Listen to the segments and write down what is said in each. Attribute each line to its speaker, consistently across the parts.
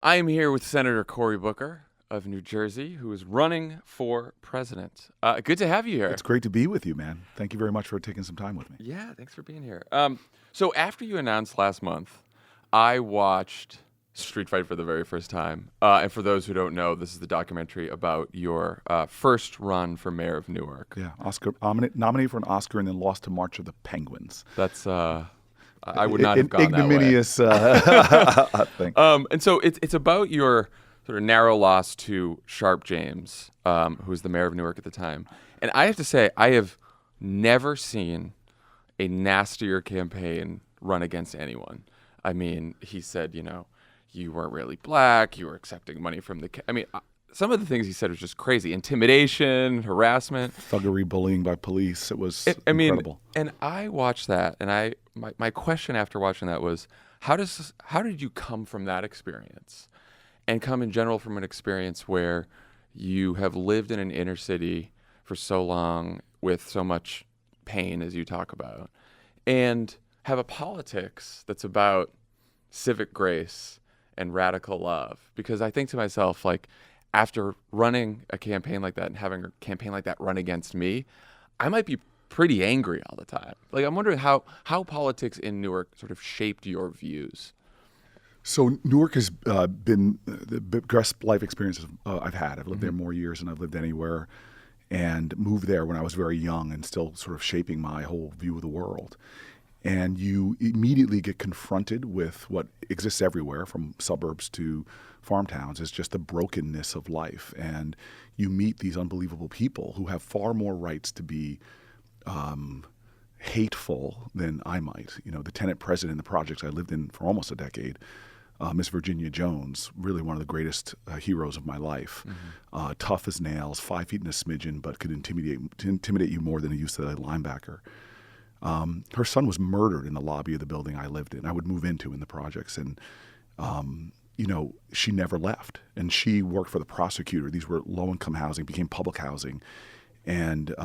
Speaker 1: I am here with Senator Cory Booker of New Jersey, who is running for president. Good to have you here.
Speaker 2: It's great to be with you, man. Thank you very much for taking some time with me.
Speaker 1: Yeah, thanks for being here. So after you announced last month, I watched Street Fight for the very first time. And for those who don't know, this is the documentary about your first run for mayor of Newark.
Speaker 2: Yeah, Oscar nominated for an Oscar and then lost to March of the Penguins.
Speaker 1: That's I would not have gone
Speaker 2: ignominious
Speaker 1: that way.
Speaker 2: thing.
Speaker 1: And so it's about your sort of narrow loss to Sharp James, who was the mayor of Newark at the time. And I have to say, I have never seen a nastier campaign run against anyone. I mean, he said, you weren't really black, you were accepting money from the... some of the things he said was just crazy. Intimidation, harassment.
Speaker 2: Thuggery, bullying by police. It was incredible.
Speaker 1: And I watched that, and my question after watching that was, how did you come from that experience and come in general from an experience where you have lived in an inner city for so long with so much pain, as you talk about, and have a politics that's about civic grace and radical love? Because I think to myself, after running a campaign like that and having a campaign like that run against me, I might be pretty angry all the time. I'm wondering how politics in Newark sort of shaped your views.
Speaker 2: So Newark has been the best life experiences I've had. I've lived there more years than I've lived anywhere, and moved there when I was very young and still sort of shaping my whole view of the world. And you immediately get confronted with what exists everywhere, from suburbs to farm towns, is just the brokenness of life. And you meet these unbelievable people who have far more rights to be hateful than I might. The tenant president in the projects I lived in for almost a decade, Miss Virginia Jones, really one of the greatest heroes of my life. Tough as nails, 5 feet and a smidgen, but could intimidate you more than a UCLA linebacker. Her son was murdered in the lobby of the building I lived in. I would move into in the projects, and she never left. And she worked for the prosecutor. These were low-income housing, became public housing, and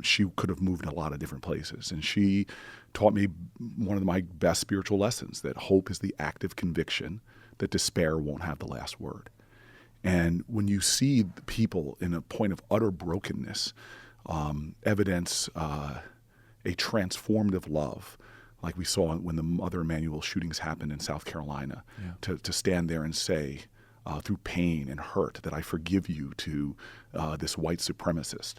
Speaker 2: she could have moved in a lot of different places. And she taught me one of my best spiritual lessons: that hope is the active conviction that despair won't have the last word. And when you see people in a point of utter brokenness evidence a transformative love, like we saw when the Mother Emanuel shootings happened in South Carolina, to stand there and say, through pain and hurt, that I forgive you to this white supremacist.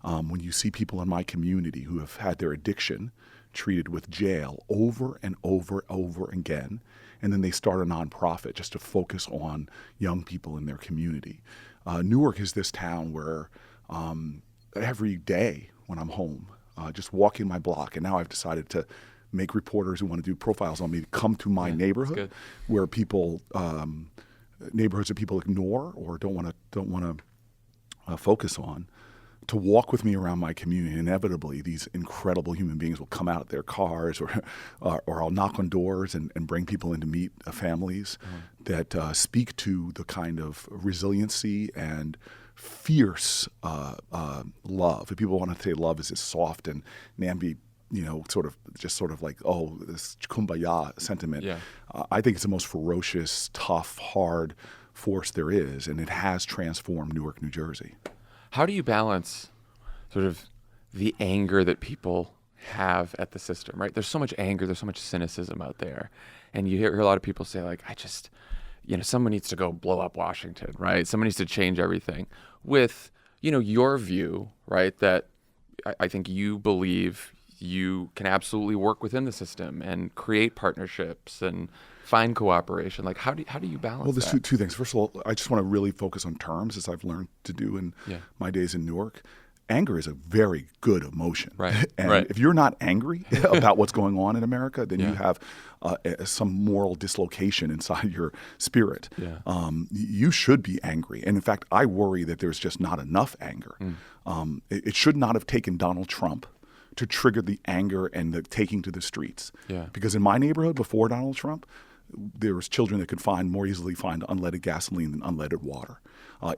Speaker 2: When you see people in my community who have had their addiction treated with jail over and over again, and then they start a nonprofit just to focus on young people in their community. Newark is this town where every day when I'm home, just walking my block, and now I've decided to make reporters who want to do profiles on me to come to my neighborhood, where people, neighborhoods that people ignore or don't want to focus on, to walk with me around my community. Inevitably, these incredible human beings will come out of their cars, or I'll knock on doors and bring people in to meet families that speak to the kind of resiliency and fierce love. If people want to say love is this soft and namby, sort of like, oh, this kumbaya sentiment. I think it's the most ferocious, tough, hard force there is, and it has transformed Newark, New Jersey.
Speaker 1: How do you balance sort of the anger that people have at the system, right? There's so much anger, there's so much cynicism out there. And you hear a lot of people say, someone needs to go blow up Washington, right? Someone needs to change everything. With, your view, right, that I think you believe you can absolutely work within the system and create partnerships and find cooperation. How do you balance
Speaker 2: Well, there's
Speaker 1: that?
Speaker 2: two things. First of all, I just want to really focus on terms, as I've learned to do in my days in Newark. Anger is a very good emotion.
Speaker 1: Right.
Speaker 2: And if you're not angry about what's going on in America, then you have some moral dislocation inside your spirit. You should be angry. And in fact, I worry that there's just not enough anger. It should not have taken Donald Trump to trigger the anger and the taking to the streets. Because in my neighborhood before Donald Trump, there was children that could more easily find unleaded gasoline than unleaded water.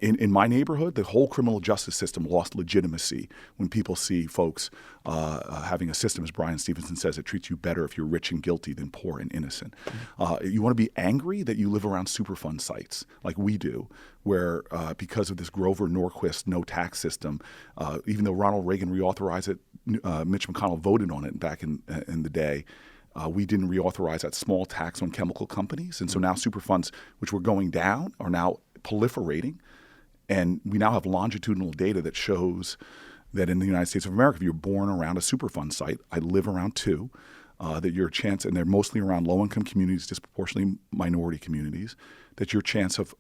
Speaker 2: In my neighborhood, the whole criminal justice system lost legitimacy when people see folks having a system, as Brian Stevenson says, that treats you better if you're rich and guilty than poor and innocent. You want to be angry that you live around Superfund sites like we do, where because of this Grover Norquist no tax system, even though Ronald Reagan reauthorized it, Mitch McConnell voted on it back in the day. We didn't reauthorize that small tax on chemical companies. And so now Superfunds, which were going down, are now proliferating. And we now have longitudinal data that shows that in the United States of America, if you're born around a Superfund site, I live around two, that your chance, and they're mostly around low-income communities, disproportionately minority communities, that your chance of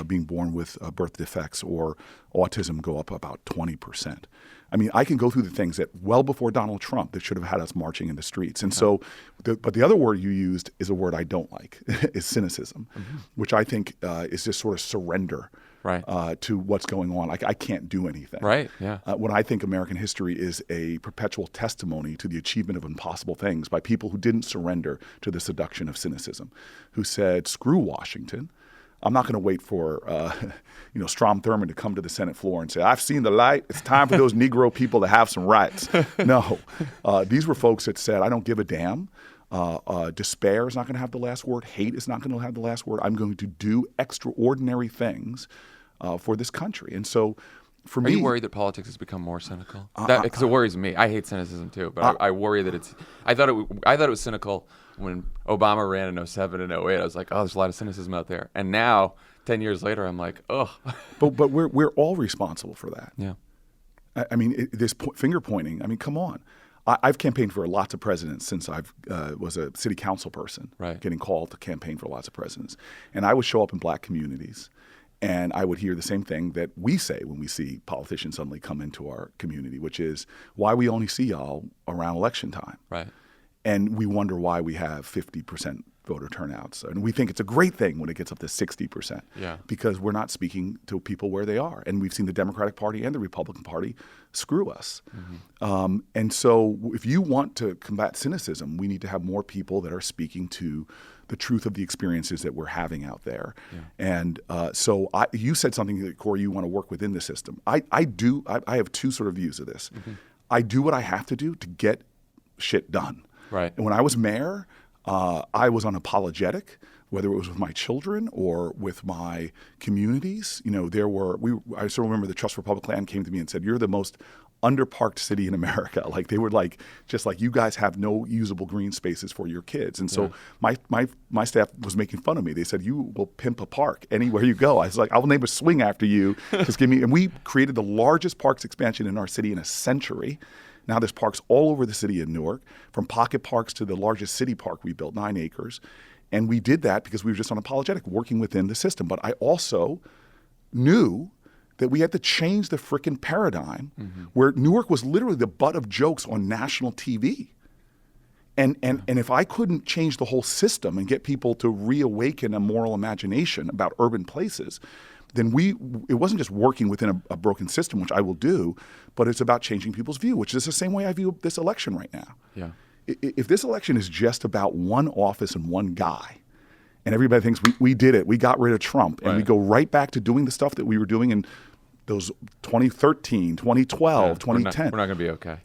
Speaker 2: being born with birth defects or autism go up about 20%. I mean, I can go through the things that well before Donald Trump that should have had us marching in the streets. And so, but the other word you used is a word I don't like, is cynicism, which I think is just sort of surrender to what's going on. Like, I can't do anything.
Speaker 1: Right, yeah.
Speaker 2: When I think American history is a perpetual testimony to the achievement of impossible things by people who didn't surrender to the seduction of cynicism, who said, screw Washington. I'm not going to wait for Strom Thurmond to come to the Senate floor and say, I've seen the light. It's time for those Negro people to have some rights. No. These were folks that said, I don't give a damn. Despair is not going to have the last word. Hate is not going to have the last word. I'm going to do extraordinary things for this country. And so for me—
Speaker 1: Are you worried that politics has become more cynical? Because it worries me. I hate cynicism too, but I worry that it's— I thought it was cynical when Obama ran in 2007 and 2008. I was like, oh, there's a lot of cynicism out there. And now, 10 years later, I'm like, oh.
Speaker 2: But we're all responsible for that.
Speaker 1: Yeah.
Speaker 2: I mean, this finger pointing, I mean, come on. I've campaigned for lots of presidents since I was a city council person, getting called to campaign for lots of presidents. And I would show up in black communities, and I would hear the same thing that we say when we see politicians suddenly come into our community, which is, why we only see y'all around election time.
Speaker 1: Right.
Speaker 2: And we wonder why we have 50% voter turnouts. And we think it's a great thing when it gets up to 60%, because we're not speaking to people where they are. And we've seen the Democratic Party and the Republican Party screw us. And so if you want to combat cynicism, we need to have more people that are speaking to the truth of the experiences that we're having out there. And so you said something that, Cory, you want to work within the system. I have two sort of views of this. I do what I have to do to get shit done.
Speaker 1: Right.
Speaker 2: And when I was mayor, I was unapologetic, whether it was with my children or with my communities. You know, I still remember the Trust for Public Land came to me and said, you're the most underparked city in America. Like, they were like, just like, you guys have no usable green spaces for your kids. And so my staff was making fun of me. They said, you will pimp a park anywhere you go. I was like, I will name a swing after you. Just give me. And we created the largest parks expansion in our city in a century. Now there's parks all over the city of Newark, from pocket parks to the largest city park we built, 9 acres. And we did that because we were just unapologetic, working within the system. But I also knew that we had to change the frickin' paradigm where Newark was literally the butt of jokes on national TV. And if I couldn't change the whole system and get people to reawaken a moral imagination about urban places, then it wasn't just working within a broken system, which I will do, but it's about changing people's view, which is the same way I view this election right now.
Speaker 1: Yeah.
Speaker 2: If this election is just about one office and one guy, and everybody thinks we did it, we got rid of Trump, and we go right back to doing the stuff that we were doing in those 2013, 2012, 2010.
Speaker 1: We're not going to be okay.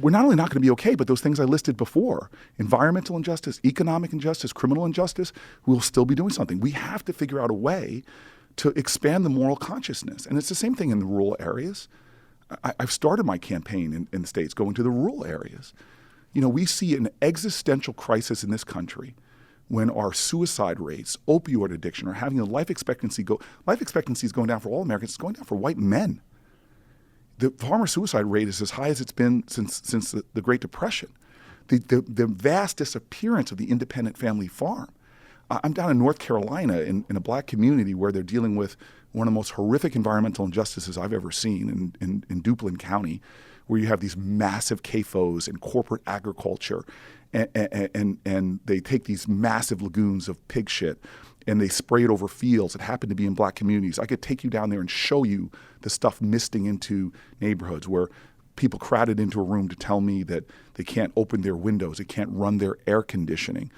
Speaker 2: We're not only not going to be okay, but those things I listed before, environmental injustice, economic injustice, criminal injustice, we'll still be doing something. We have to figure out a way to expand the moral consciousness. And it's the same thing in the rural areas. I've started my campaign in the States going to the rural areas. You know, we see an existential crisis in this country when our suicide rates, opioid addiction, are having a life expectancy is going down for all Americans. It's going down for white men. The farmer suicide rate is as high as it's been since the Great Depression. The vast disappearance of the independent family farm. I'm down in North Carolina in a black community where they're dealing with one of the most horrific environmental injustices I've ever seen in Duplin County, where you have these massive CAFOs and corporate agriculture, and they take these massive lagoons of pig shit and they spray it over fields that happen to be in black communities. I could take you down there and show you the stuff misting into neighborhoods where people crowded into a room to tell me that they can't open their windows, they can't run their air conditioning.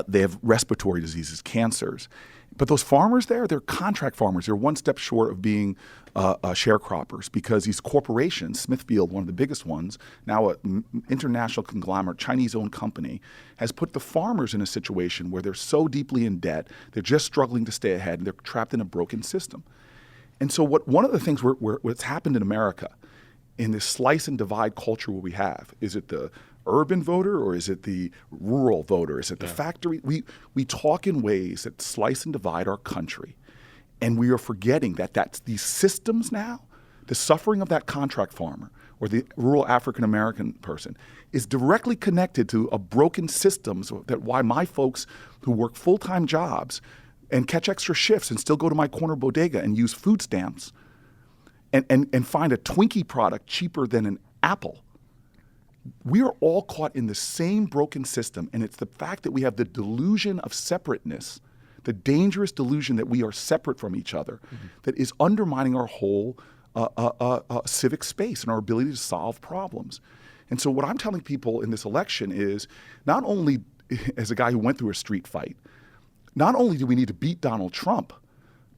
Speaker 2: They have respiratory diseases, cancers. But those farmers there, they're contract farmers. They're one step short of being sharecroppers because these corporations, Smithfield, one of the biggest ones, now an international conglomerate, Chinese-owned company, has put the farmers in a situation where they're so deeply in debt, they're just struggling to stay ahead, and they're trapped in a broken system. And so one of the things what's happened in America in this slice and divide culture where we have, is it the urban voter or is it the rural voter? Is it the factory? We talk in ways that slice and divide our country. And we are forgetting that that's these systems now, the suffering of that contract farmer or the rural African American person is directly connected to a broken systems that why my folks who work full-time jobs and catch extra shifts and still go to my corner bodega and use food stamps and find a Twinkie product cheaper than an apple. We are all caught in the same broken system, and it's the fact that we have the delusion of separateness, the dangerous delusion that we are separate from each other, that is undermining our whole civic space and our ability to solve problems. And so what I'm telling people in this election is not only, as a guy who went through a street fight, not only do we need to beat Donald Trump,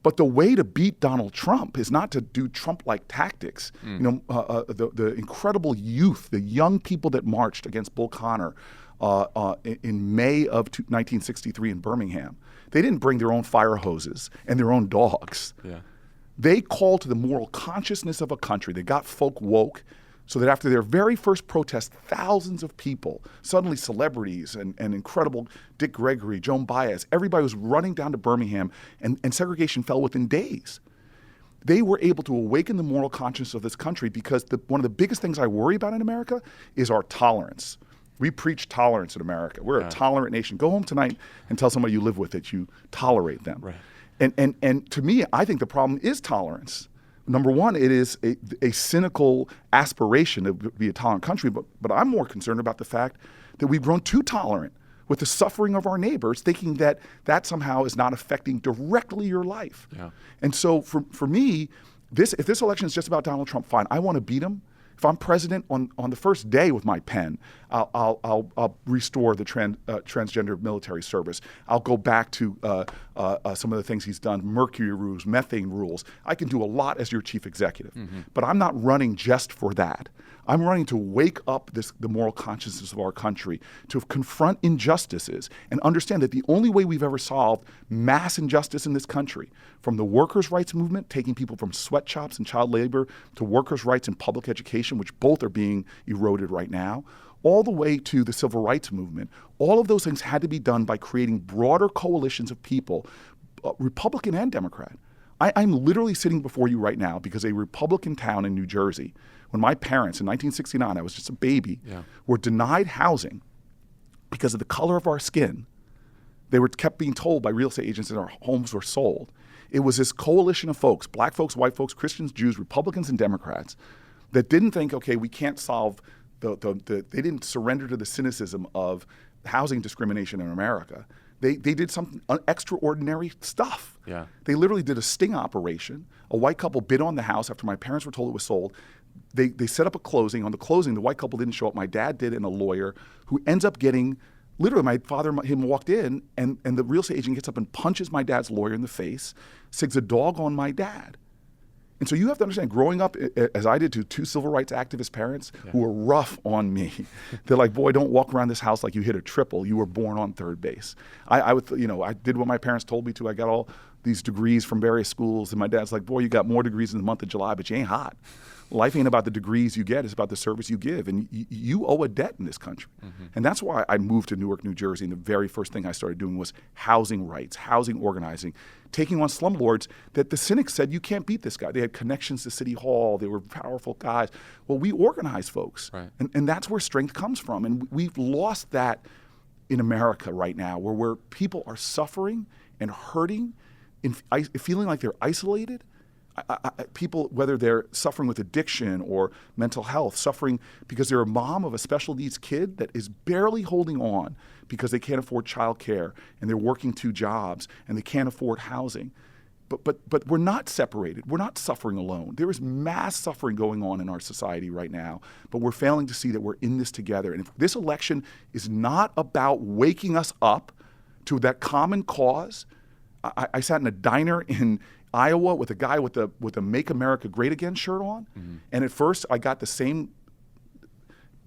Speaker 2: but the way to beat Donald Trump is not to do Trump-like tactics. You know, the incredible youth, the young people that marched against Bull Connor in May of 1963 in Birmingham, they didn't bring their own fire hoses and their own dogs. Yeah. They called to the moral consciousness of a country. They got folk woke so that after their very first protest, thousands of people, suddenly celebrities and incredible Dick Gregory, Joan Baez, everybody was running down to Birmingham and segregation fell within days. They were able to awaken the moral conscience of this country because one of the biggest things I worry about in America is our tolerance. We preach tolerance in America. We're a tolerant nation. Go home tonight and tell somebody you live with that you tolerate them. Right. And to me, I think the problem is tolerance. Number one, it is a cynical aspiration to be a tolerant country, but I'm more concerned about the fact that we've grown too tolerant with the suffering of our neighbors, thinking that somehow is not affecting directly your life. Yeah. And so for me, if this election is just about Donald Trump, fine, I want to beat him. If I'm president on the first day with my pen, I'll restore the transgender military service. I'll go back to some of the things he's done, mercury rules, methane rules. I can do a lot as your chief executive, but I'm not running just for that. I'm running to wake up the moral consciousness of our country, to confront injustices and understand that the only way we've ever solved mass injustice in this country, from the workers' rights movement, taking people from sweatshops and child labor to workers' rights and public education, which both are being eroded right now, all the way to the civil rights movement, all of those things had to be done by creating broader coalitions of people, Republican and Democrat. I'm literally sitting before you right now because a Republican town in New Jersey, when my parents in 1969, I was just a baby, were denied housing because of the color of our skin. They were kept being told by real estate agents that our homes were sold. It was this coalition of folks, black folks, white folks, Christians, Jews, Republicans, and Democrats, that didn't think, okay, we can't solve they didn't surrender to the cynicism of housing discrimination in America. They did some extraordinary stuff. Yeah. They literally did a sting operation. A white couple bid on the house after my parents were told it was sold. They set up a closing. On the closing, the white couple didn't show up. My dad did, and a lawyer who ends up getting, literally my father and him walked in, and the real estate agent gets up and punches my dad's lawyer in the face, sigs a dog on my dad. And so you have to understand, growing up, as I did to two civil rights activist parents who were rough on me. They're like, boy, don't walk around this house like you hit a triple. You were born on third base. I did what my parents told me to. I got all these degrees from various schools. And my dad's like, boy, you got more degrees in the month of July, but you ain't hot. Life ain't about the degrees you get. It's about the service you give. And you owe a debt in this country. And that's why I moved to Newark, New Jersey. And the very first thing I started doing was housing rights, housing organizing, taking on slumlords that the cynics said, you can't beat this guy. They had connections to City Hall. They were powerful guys. Well, we organize folks. Right. And that's where strength comes from. And we've lost that in America right now, where people are suffering and hurting and feeling like they're isolated. People, whether they're suffering with addiction or mental health, suffering because they're a mom of a special needs kid that is barely holding on because they can't afford childcare and they're working two jobs and they can't afford housing. But we're not separated. We're not suffering alone. There is mass suffering going on in our society right now, but we're failing to see that we're in this together. And if this election is not about waking us up to that common cause. I sat in a diner in Iowa with a guy with a Make America Great Again shirt on, and at first I got the same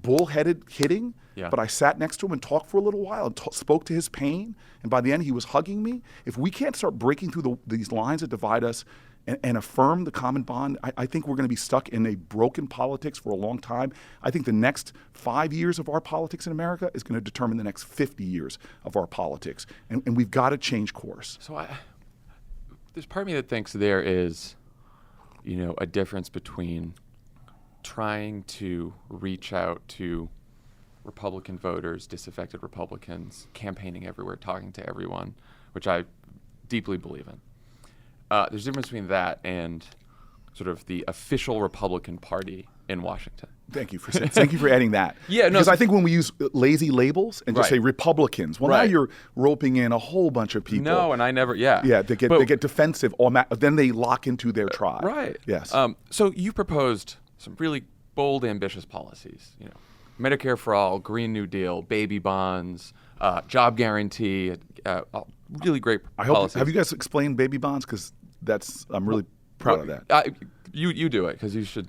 Speaker 2: bullheaded hitting, but I sat next to him and talked for a little while and spoke to his pain, and by the end he was hugging me. If we can't start breaking through these lines that divide us and affirm the common bond, I think we're going to be stuck in a broken politics for a long time. I think the next 5 years of our politics in America is going to determine the next 50 years of our politics, and we've got to change course.
Speaker 1: So there's part of me that thinks there is, a difference between trying to reach out to Republican voters, disaffected Republicans, campaigning everywhere, talking to everyone, which I deeply believe in. There's a difference between that and sort of the official Republican Party in Washington.
Speaker 2: Thank you for adding that. Because I think when we use lazy labels and just say Republicans, now you're roping in a whole bunch of people.
Speaker 1: No, and I never. They
Speaker 2: get defensive. Then they lock into their tribe.
Speaker 1: Right.
Speaker 2: Yes.
Speaker 1: So you proposed some really bold, ambitious policies. Medicare for all, Green New Deal, baby bonds, job guarantee. Really great policies.
Speaker 2: Have you guys explained baby bonds? Because I'm really proud of that.
Speaker 1: You do it because you should.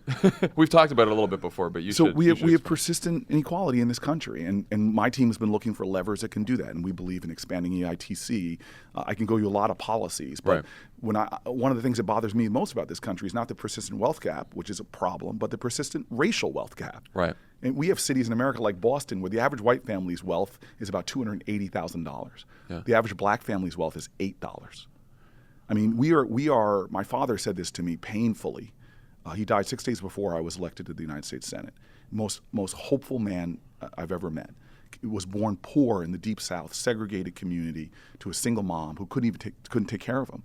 Speaker 1: We've talked about it a little bit before, but you should.
Speaker 2: So we have persistent inequality in this country, and my team has been looking for levers that can do that, and we believe in expanding EITC. I can go you a lot of policies, but one of the things that bothers me most about this country is not the persistent wealth gap, which is a problem, but the persistent racial wealth gap.
Speaker 1: Right.
Speaker 2: And we have cities in America like Boston where the average white family's wealth is about $280,000. Yeah. The average black family's wealth is $8. I mean, we are. My father said this to me painfully. He died 6 days before I was elected to the United States Senate. Most hopeful man I've ever met. He was born poor in the Deep South, segregated community, to a single mom who couldn't take care of him.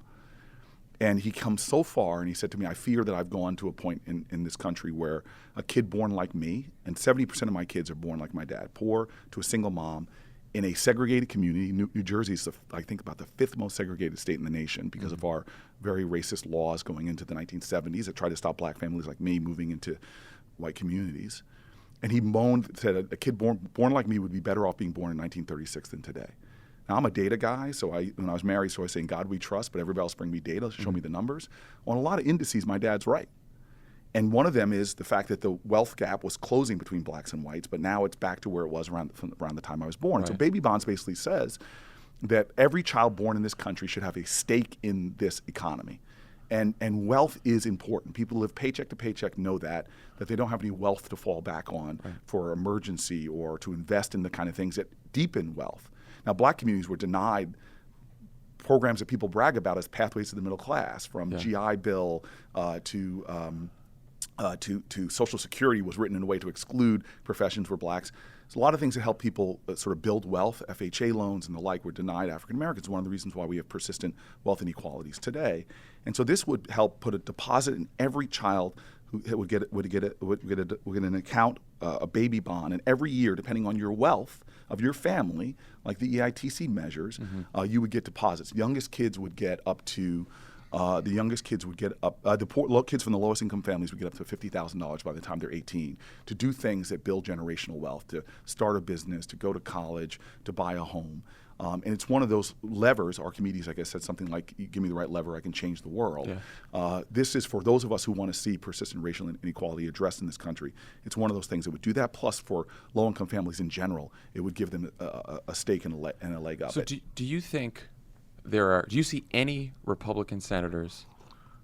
Speaker 2: And he comes so far, and he said to me, I fear that I've gone to a point in this country where a kid born like me, and 70% of my kids are born like my dad, poor to a single mom, in a segregated community. New Jersey is, I think, about the 5th most segregated state in the nation because of our very racist laws going into the 1970s that tried to stop black families like me moving into white communities. And he said a kid born like me would be better off being born in 1936 than today. Now, I'm a data guy, so when I was married, I was saying, God we trust, but everybody else bring me data, show me the numbers. On a lot of indices, my dad's right. And one of them is the fact that the wealth gap was closing between blacks and whites, but now it's back to where it was around the time I was born. Right. So baby bonds basically says that every child born in this country should have a stake in this economy. And wealth is important. People who live paycheck to paycheck know that they don't have any wealth to fall back on for emergency or to invest in the kind of things that deepen wealth. Now, black communities were denied programs that people brag about as pathways to the middle class, from GI Bill to Social Security was written in a way to exclude professions where blacks. So a lot of things that help people sort of build wealth, FHA loans and the like, were denied African Americans. One of the reasons why we have persistent wealth inequalities today. And so this would help put a deposit in every child who would get an account, a baby bond, and every year, depending on your wealth of your family, like the EITC measures, you would get deposits. Youngest kids would get up to. The poor kids from the lowest income families would get up to $50,000 by the time they're 18 to do things that build generational wealth, to start a business, to go to college, to buy a home. And it's one of those levers. Our communities, I guess, said something like, give me the right lever, I can change the world. Yeah. This is for those of us who want to see persistent racial inequality addressed in this country. It's one of those things that would do that. Plus, for low-income families in general, it would give them a stake and a leg up.
Speaker 1: So do you think do you see any Republican senators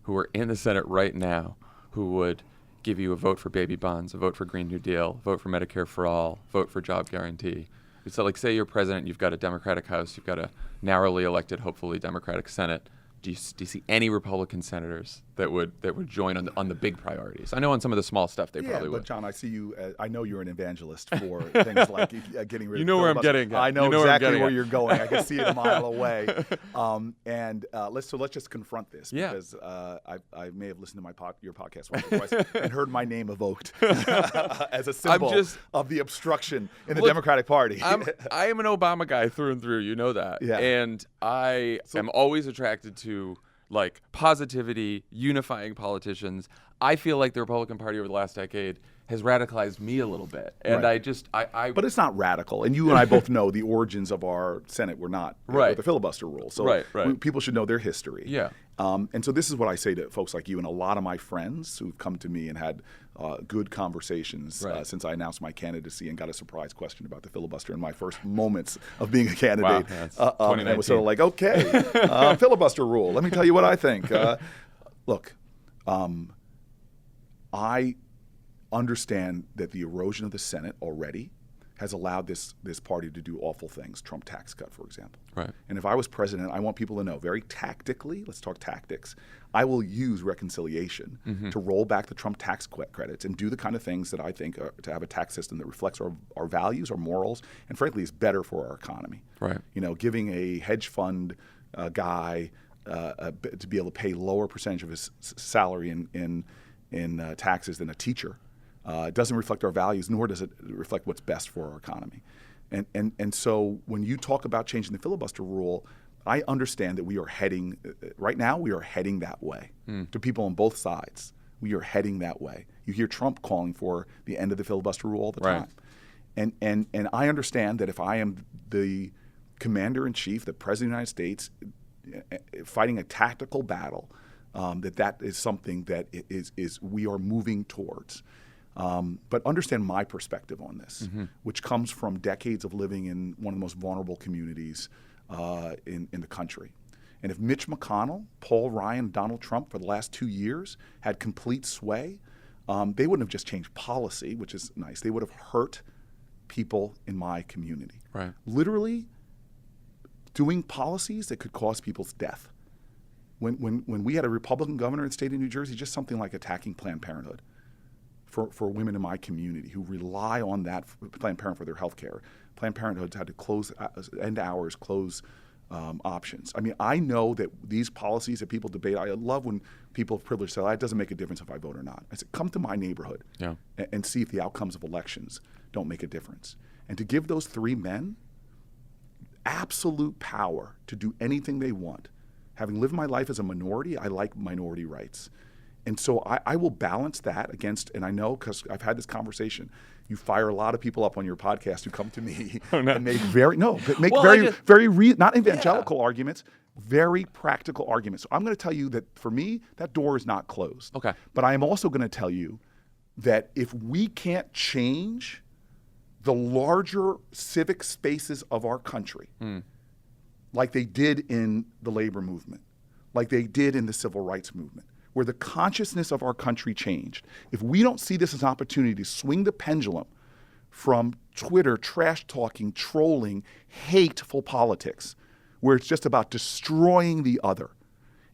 Speaker 1: who are in the Senate right now who would give you a vote for baby bonds, a vote for Green New Deal, vote for Medicare for all, vote for job guarantee? So, like, say you're president, you've got a Democratic House, you've got a narrowly elected, hopefully Democratic Senate. Do you see any Republican senators that would join on the big priorities? I know on some of the small stuff they probably would.
Speaker 2: But John, I see you. I know you're an evangelist for things like getting rid of.
Speaker 1: You know where I'm getting.
Speaker 2: I know exactly where you're going. I can see it a mile away. Let's just confront this because I may have listened to your podcast once or twice and heard my name evoked as a symbol of the obstruction in the Democratic Party.
Speaker 1: I am an Obama guy through and through. You know that. Yeah. And I am always attracted to like positivity, unifying politicians. I feel like the Republican Party over the last decade has radicalized me a little bit. And
Speaker 2: Right.
Speaker 1: I
Speaker 2: But it's not radical. And you and I both know the origins of our Senate were not
Speaker 1: Right.
Speaker 2: with the filibuster rule. So
Speaker 1: Right.
Speaker 2: people should know their history.
Speaker 1: Yeah.
Speaker 2: And so this is what I say to folks like you and a lot of my friends who've come to me and had good conversations
Speaker 1: Right.
Speaker 2: since I announced my candidacy and got a surprise question about the filibuster in my first moments of being a candidate.
Speaker 1: Wow, that's
Speaker 2: And it was sort of
Speaker 1: 2019.
Speaker 2: like, okay, filibuster rule. Let me tell you what I think. Look, I understand that the erosion of the Senate already has allowed this party to do awful things, Trump tax cut, for example.
Speaker 1: Right.
Speaker 2: And if I was president, I want people to know very tactically, let's talk tactics, I will use reconciliation to roll back the Trump tax credits and do the kind of things that I think to have a tax system that reflects our values, our morals, and frankly is better for our economy.
Speaker 1: Right.
Speaker 2: You know, giving a hedge fund guy to be able to pay lower percentage of his salary in taxes than a teacher doesn't reflect our values, nor does it reflect what's best for our economy. And so when you talk about changing the filibuster rule, I understand that we are heading, right now we are heading that way. To people on both sides, we are heading that way. You hear Trump calling for the end of the filibuster rule all the
Speaker 1: Right.
Speaker 2: time. And I understand that if I am the commander-in-chief, the president of the United States, fighting a tactical battle, that is something that is we are moving towards. But understand my perspective on this, which comes from decades of living in one of the most vulnerable communities in the country. And if Mitch McConnell, Paul Ryan, Donald Trump for the last 2 years had complete sway, they wouldn't have just changed policy, which is nice. They would have hurt people in my community.
Speaker 1: Right.
Speaker 2: Literally doing policies that could cause people's death. When we had a Republican governor in the state of New Jersey, just something like attacking Planned Parenthood for women in my community who rely on that Planned Parenthood for their health care. Planned Parenthood had to close, end hours, close options. I mean, I know that these policies that people debate, I love when people of privilege say, it doesn't make a difference if I vote or not. I said, come to my neighborhood and see if the outcomes of elections don't make a difference. And to give those three men absolute power to do anything they want. Having lived my life as a minority, I like minority rights. And so I will balance that against, and I know because I've had this conversation, you fire a lot of people up on your podcast who come to me and make not evangelical arguments, very practical arguments. So I'm going to tell you that for me, that door is not closed.
Speaker 1: Okay.
Speaker 2: But I am also going to tell you that if we can't change the larger civic spaces of our country, like they did in the labor movement, like they did in the civil rights movement, where the consciousness of our country changed. If we don't see this as an opportunity to swing the pendulum from Twitter, trash talking, trolling, hateful politics, where it's just about destroying the other,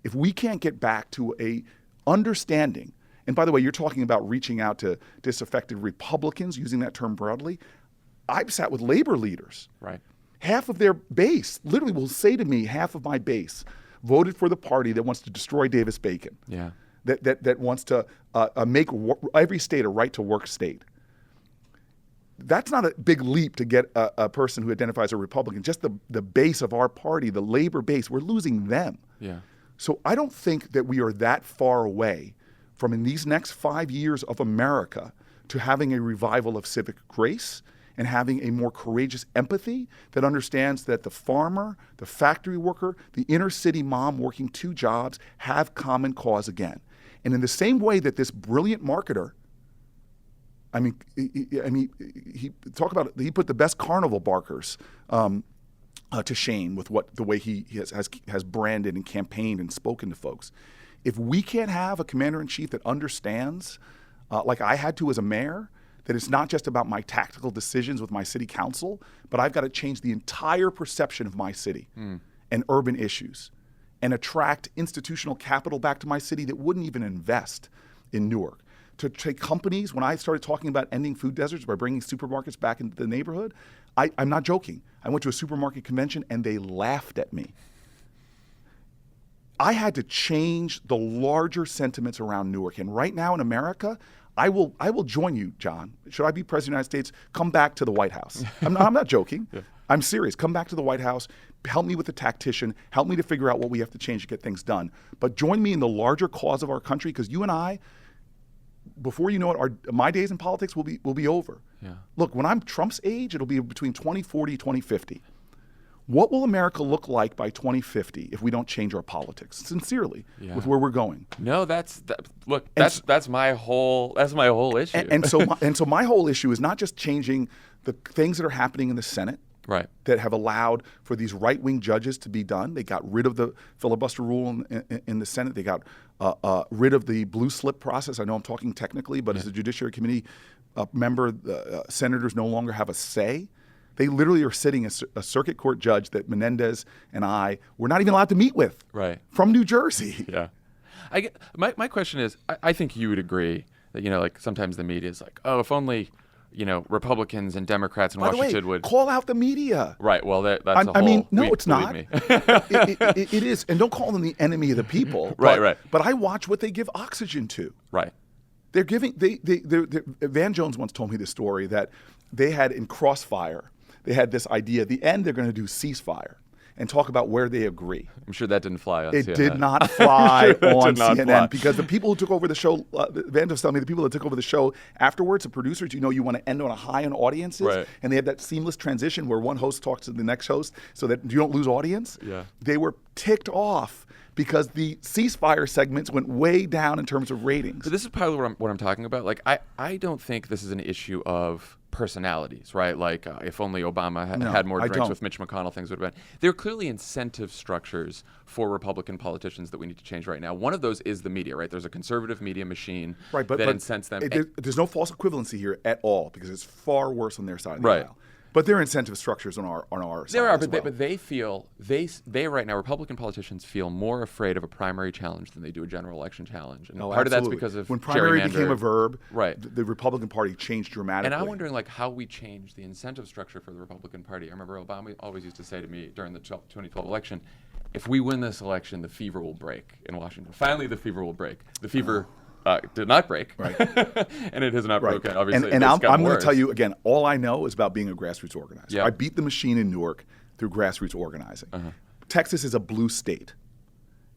Speaker 2: if we can't get back to a understanding, and by the way, you're talking about reaching out to disaffected Republicans, using that term broadly. I've sat with labor leaders.
Speaker 1: Right.
Speaker 2: Half of their base literally will say to me, half of my base voted for the party that wants to destroy Davis-Bacon,
Speaker 1: Yeah.
Speaker 2: that wants to make every state a right-to-work state. That's not a big leap to get a person who identifies as a Republican. Just the base of our party, the labor base, we're losing them.
Speaker 1: Yeah.
Speaker 2: So I don't think that we are that far away from, in these next 5 years of America, to having a revival of civic grace and having a more courageous empathy that understands that the farmer, the factory worker, the inner city mom working 2 jobs have common cause again. And in the same way that this brilliant marketer, he put the best carnival barkers to shame with the way he has branded and campaigned and spoken to folks. If we can't have a commander-in-chief that understands, like I had to as a mayor, that it's not just about my tactical decisions with my city council, but I've got to change the entire perception of my city and urban issues and attract institutional capital back to my city that wouldn't even invest in Newark. To take companies, when I started talking about ending food deserts by bringing supermarkets back into the neighborhood, I'm not joking. I went to a supermarket convention and they laughed at me. I had to change the larger sentiments around Newark. And right now in America, I will join you, John. Should I be president of the United States? Come back to the White House. I'm not joking. Yeah. I'm serious. Come back to the White House. Help me with the tactician. Help me to figure out what we have to change to get things done. But join me in the larger cause of our country, because you and I, before you know it, my days in politics will be over.
Speaker 1: Yeah.
Speaker 2: Look, when I'm Trump's age, it'll be between 2040, 2050. What will America look like by 2050 if we don't change our politics? Sincerely, with where we're going.
Speaker 1: No, that's my whole issue.
Speaker 2: And so my whole issue is not just changing the things that are happening in the Senate,
Speaker 1: right,
Speaker 2: that have allowed for these right-wing judges to be done. They got rid of the filibuster rule in the Senate. They got rid of the blue slip process. I know I'm talking technically, but as a Judiciary Committee member, senators no longer have a say. They literally are sitting a circuit court judge that Menendez and I were not even allowed to meet with,
Speaker 1: right,
Speaker 2: from New Jersey.
Speaker 1: Yeah. My question is, I think you would agree that, like sometimes the media is like, oh, if only, Republicans and Democrats in Washington would
Speaker 2: call out the media.
Speaker 1: Right. Well, that's a whole.
Speaker 2: I mean, no, it's
Speaker 1: believe
Speaker 2: not.
Speaker 1: Me.
Speaker 2: it is, and don't call them the enemy of the people.
Speaker 1: Right.
Speaker 2: But I watch what they give oxygen to.
Speaker 1: Right.
Speaker 2: They're giving. Van Jones once told me this story that they had in Crossfire. They had this idea. At the end, they're going to do ceasefire and talk about where they agree.
Speaker 1: I'm sure that didn't fly on
Speaker 2: CNN. It did not
Speaker 1: fly
Speaker 2: on CNN because the people who took over the show, Van was telling me, the people that took over the show afterwards, the producers, you want to end on a high on audiences.
Speaker 1: Right.
Speaker 2: And they have that seamless transition where one host talks to the next host so that you don't lose audience.
Speaker 1: Yeah.
Speaker 2: They were ticked off because the ceasefire segments went way down in terms of ratings.
Speaker 1: So this is probably what I'm talking about. Like, I don't think this is an issue of personalities, right? Like, if only Obama had more drinks with Mitch McConnell, things would have been. There are clearly incentive structures for Republican politicians that we need to change right now. One of those is the media, right? There's a conservative media machine that incents them.
Speaker 2: There's no false equivalency here at all because it's far worse on their side of the aisle. But there are incentive structures on our side.
Speaker 1: There are, but they feel they right now, Republican politicians feel more afraid of a primary challenge than they do a general election challenge. And part of that's because of
Speaker 2: when primary became a verb,
Speaker 1: right,
Speaker 2: the Republican Party changed dramatically.
Speaker 1: And I'm wondering how we change the incentive structure for the Republican Party. I remember Obama always used to say to me during the 2012 election, if we win this election, the fever will break in Washington. Finally, the fever will break. The fever did not break,
Speaker 2: right?
Speaker 1: And it has not broken. Obviously,
Speaker 2: and I'm going to tell you again. All I know is about being a grassroots organizer.
Speaker 1: Yeah.
Speaker 2: I beat the machine in Newark through grassroots organizing. Texas is a blue state.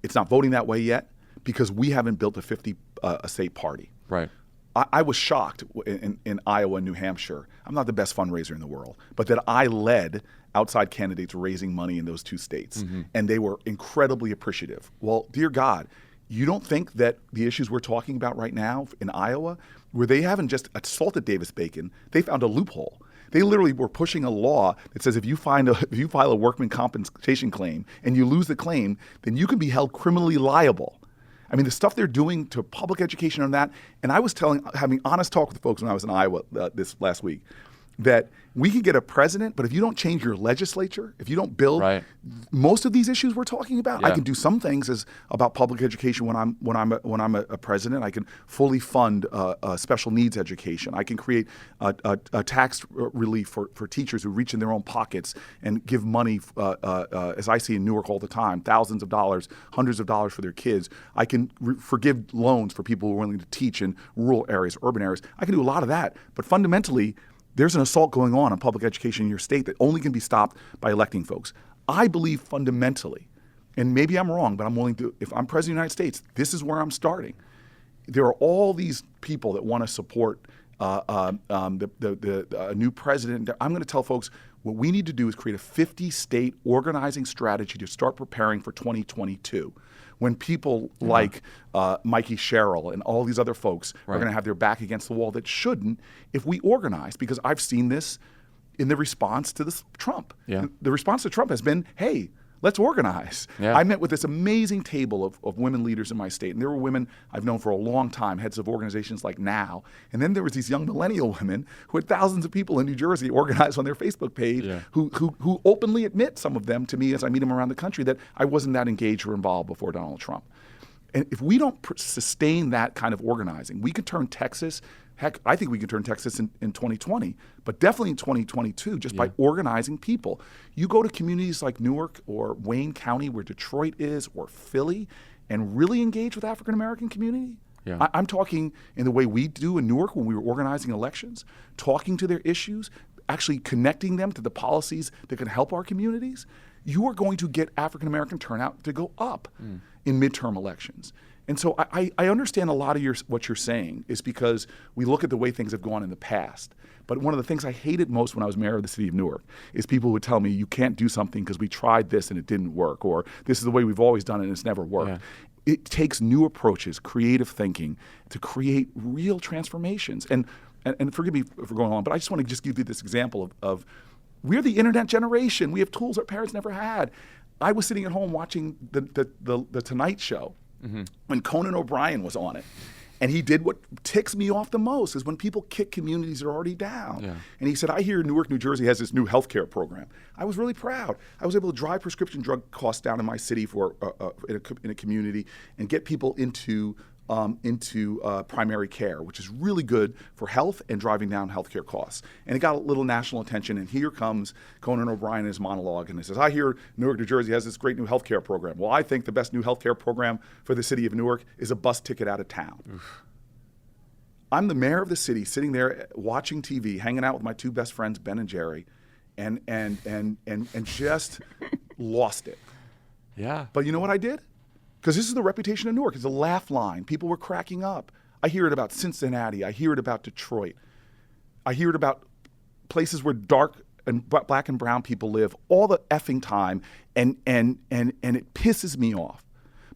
Speaker 2: It's not voting that way yet because we haven't built a 50-state party.
Speaker 1: Right.
Speaker 2: I was shocked in Iowa and New Hampshire. I'm not the best fundraiser in the world, but that I led outside candidates raising money in those two states, and they were incredibly appreciative. Well, dear God. You don't think that the issues we're talking about right now in Iowa, where they haven't just assaulted Davis-Bacon, they found a loophole. They literally were pushing a law that says if you file a workman compensation claim and you lose the claim, then you can be held criminally liable. I mean, the stuff they're doing to public education on that, and I was having honest talk with folks when I was in Iowa this last week, that we can get a president, but if you don't change your legislature, if you don't build most of these issues we're talking about, I can do some things about public education when I'm a president. I can fully fund special needs education. I can create a tax relief for teachers who reach in their own pockets and give money, as I see in Newark all the time, thousands of dollars, hundreds of dollars for their kids. I can forgive loans for people who are willing to teach in rural areas, urban areas. I can do a lot of that, but fundamentally, there's an assault going on public education in your state that only can be stopped by electing folks. I believe fundamentally, and maybe I'm wrong, but I'm willing to, if I'm president of the United States, this is where I'm starting. There are all these people that want to support the new president. I'm going to tell folks what we need to do is create a 50-state organizing strategy to start preparing for 2022. When people like Mikey Sherrill and all these other folks are going to have their back against the wall that shouldn't if we organize, because I've seen this in the response to Trump.
Speaker 1: Yeah.
Speaker 2: The response to Trump has been, hey, let's organize.
Speaker 1: Yeah.
Speaker 2: I met with this amazing table of women leaders in my state, and there were women I've known for a long time, heads of organizations like NOW, and then there was these young millennial women who had thousands of people in New Jersey organized on their Facebook page who openly admit, some of them to me as I meet them around the country, that I wasn't that engaged or involved before Donald Trump. And if we don't sustain that kind of organizing, we could turn Texas, heck, I think we could turn Texas in 2020, but definitely in 2022 just by organizing people. You go to communities like Newark or Wayne County where Detroit is, or Philly, and really engage with African American community.
Speaker 1: Yeah.
Speaker 2: I'm talking in the way we do in Newark when we were organizing elections, talking to their issues, actually connecting them to the policies that can help our communities. you are going to get African-American turnout to go up in midterm elections. And so I understand a lot of what you're saying is because we look at the way things have gone in the past. But one of the things I hated most when I was mayor of the city of Newark is people would tell me, you can't do something because we tried this and it didn't work, or this is the way we've always done it and it's never worked.
Speaker 1: Yeah.
Speaker 2: It takes new approaches, creative thinking to create real transformations. And forgive me for going on, but I just want to just give you this example of we're the internet generation. We have tools our parents never had. I was sitting at home watching the Tonight Show when Conan O'Brien was on it. And he did what ticks me off the most is when people kick communities that are already down. Yeah. And he said, I hear Newark, New Jersey has this new healthcare program. I was really proud. I was able to drive prescription drug costs down in my city for in a community and get people into primary care, which is really good for health and driving down healthcare costs. And it got a little national attention. And here comes Conan O'Brien in his monologue, and he says, I hear Newark, New Jersey has this great new healthcare program. Well, I think the best new healthcare program for the city of Newark is a bus ticket out of town. Oof. I'm the mayor of the city, sitting there watching TV, hanging out with my two best friends, Ben and Jerry, and just lost it.
Speaker 1: Yeah.
Speaker 2: But you know what I did? Because this is the reputation of Newark. It's a laugh line. People were cracking up. I hear it about Cincinnati. I hear it about Detroit. I hear it about places where dark and black and brown people live all the effing time, and it pisses me off.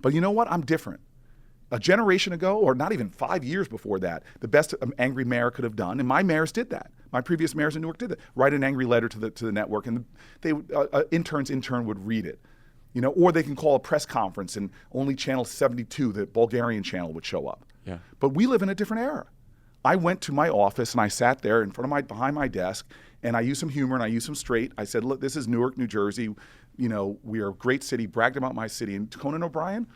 Speaker 2: But you know what? I'm different. A generation ago, or not even 5 years before that, the best an angry mayor could have done, and my mayors did that. My previous mayors in Newark did that. Write an angry letter to the network, and intern would read it. You know, or they can call a press conference and only channel 72, the Bulgarian channel, would show up.
Speaker 1: Yeah.
Speaker 2: But we live in a different era. I went to my office and I sat there behind my desk, and I used some humor and I used some straight. I said, look, this is Newark, New Jersey. You know, we are a great city, bragged about my city. And Conan O'Brien,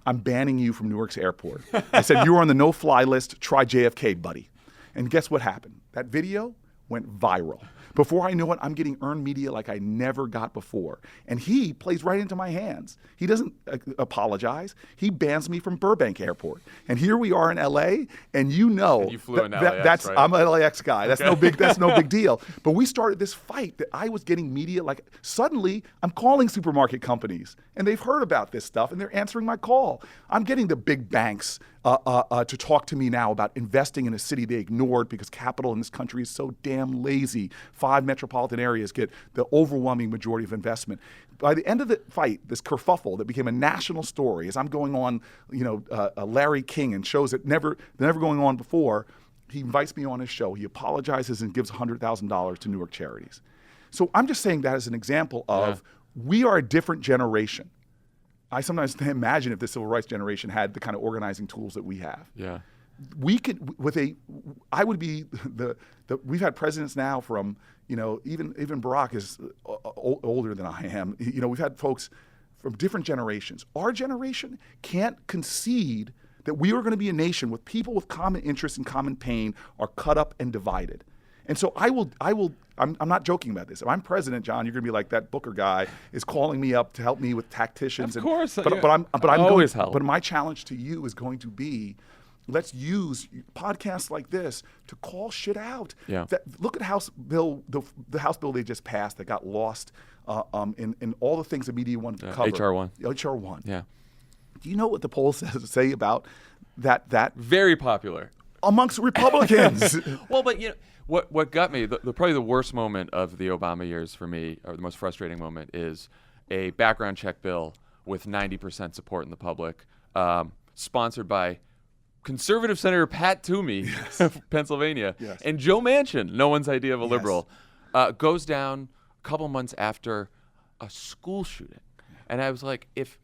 Speaker 2: I'm banning you from Newark's airport. I said, you're on the no-fly list. Try JFK, buddy. And guess what happened? That video went viral. Before I know it, I'm getting earned media like I never got before. And he plays right into my hands. He doesn't apologize. He bans me from Burbank Airport. And here we are in LA, and you know,
Speaker 1: and you flew in LAX, right?
Speaker 2: I'm an LAX guy. That's okay. That's no big deal. But we started this fight that I was getting media like suddenly I'm calling supermarket companies, and they've heard about this stuff, and they're answering my call. I'm getting the big banks to talk to me now about investing in a city they ignored because capital in this country is so damn lazy. 5 metropolitan areas get the overwhelming majority of investment. By the end of the fight, this kerfuffle that became a national story, as I'm going on, Larry King and shows that never going on before, he invites me on his show. He apologizes and gives $100,000 to Newark charities. So I'm just saying that as an example of we are a different generation. I sometimes imagine if the civil rights generation had the kind of organizing tools that we have.
Speaker 1: Yeah.
Speaker 2: We could, we've had presidents now from, even Barack is older than I am. We've had folks from different generations. Our generation can't concede that we are going to be a nation with people with common interests and common pain are cut up and divided. And so I'm not joking about this. If I'm president, John, you're going to be like, that Booker guy is calling me up to help me with tacticians.
Speaker 1: Of course.
Speaker 2: But I'm
Speaker 1: always help.
Speaker 2: But my challenge to you is going to be, let's use podcasts like this to call shit out.
Speaker 1: Yeah.
Speaker 2: Look at House Bill, the House bill they just passed that got lost in all the things the media wanted to cover.
Speaker 1: HR1.
Speaker 2: HR1.
Speaker 1: Yeah.
Speaker 2: Do you know what the polls say about that?
Speaker 1: Very popular.
Speaker 2: Amongst Republicans.
Speaker 1: Well, but what got me, probably the worst moment of the Obama years for me, or the most frustrating moment, is a background check bill with 90% support in the public, sponsored by conservative Senator Pat Toomey of Pennsylvania, and Joe Manchin, no one's idea of a liberal, goes down a couple months after a school shooting. And I was like, if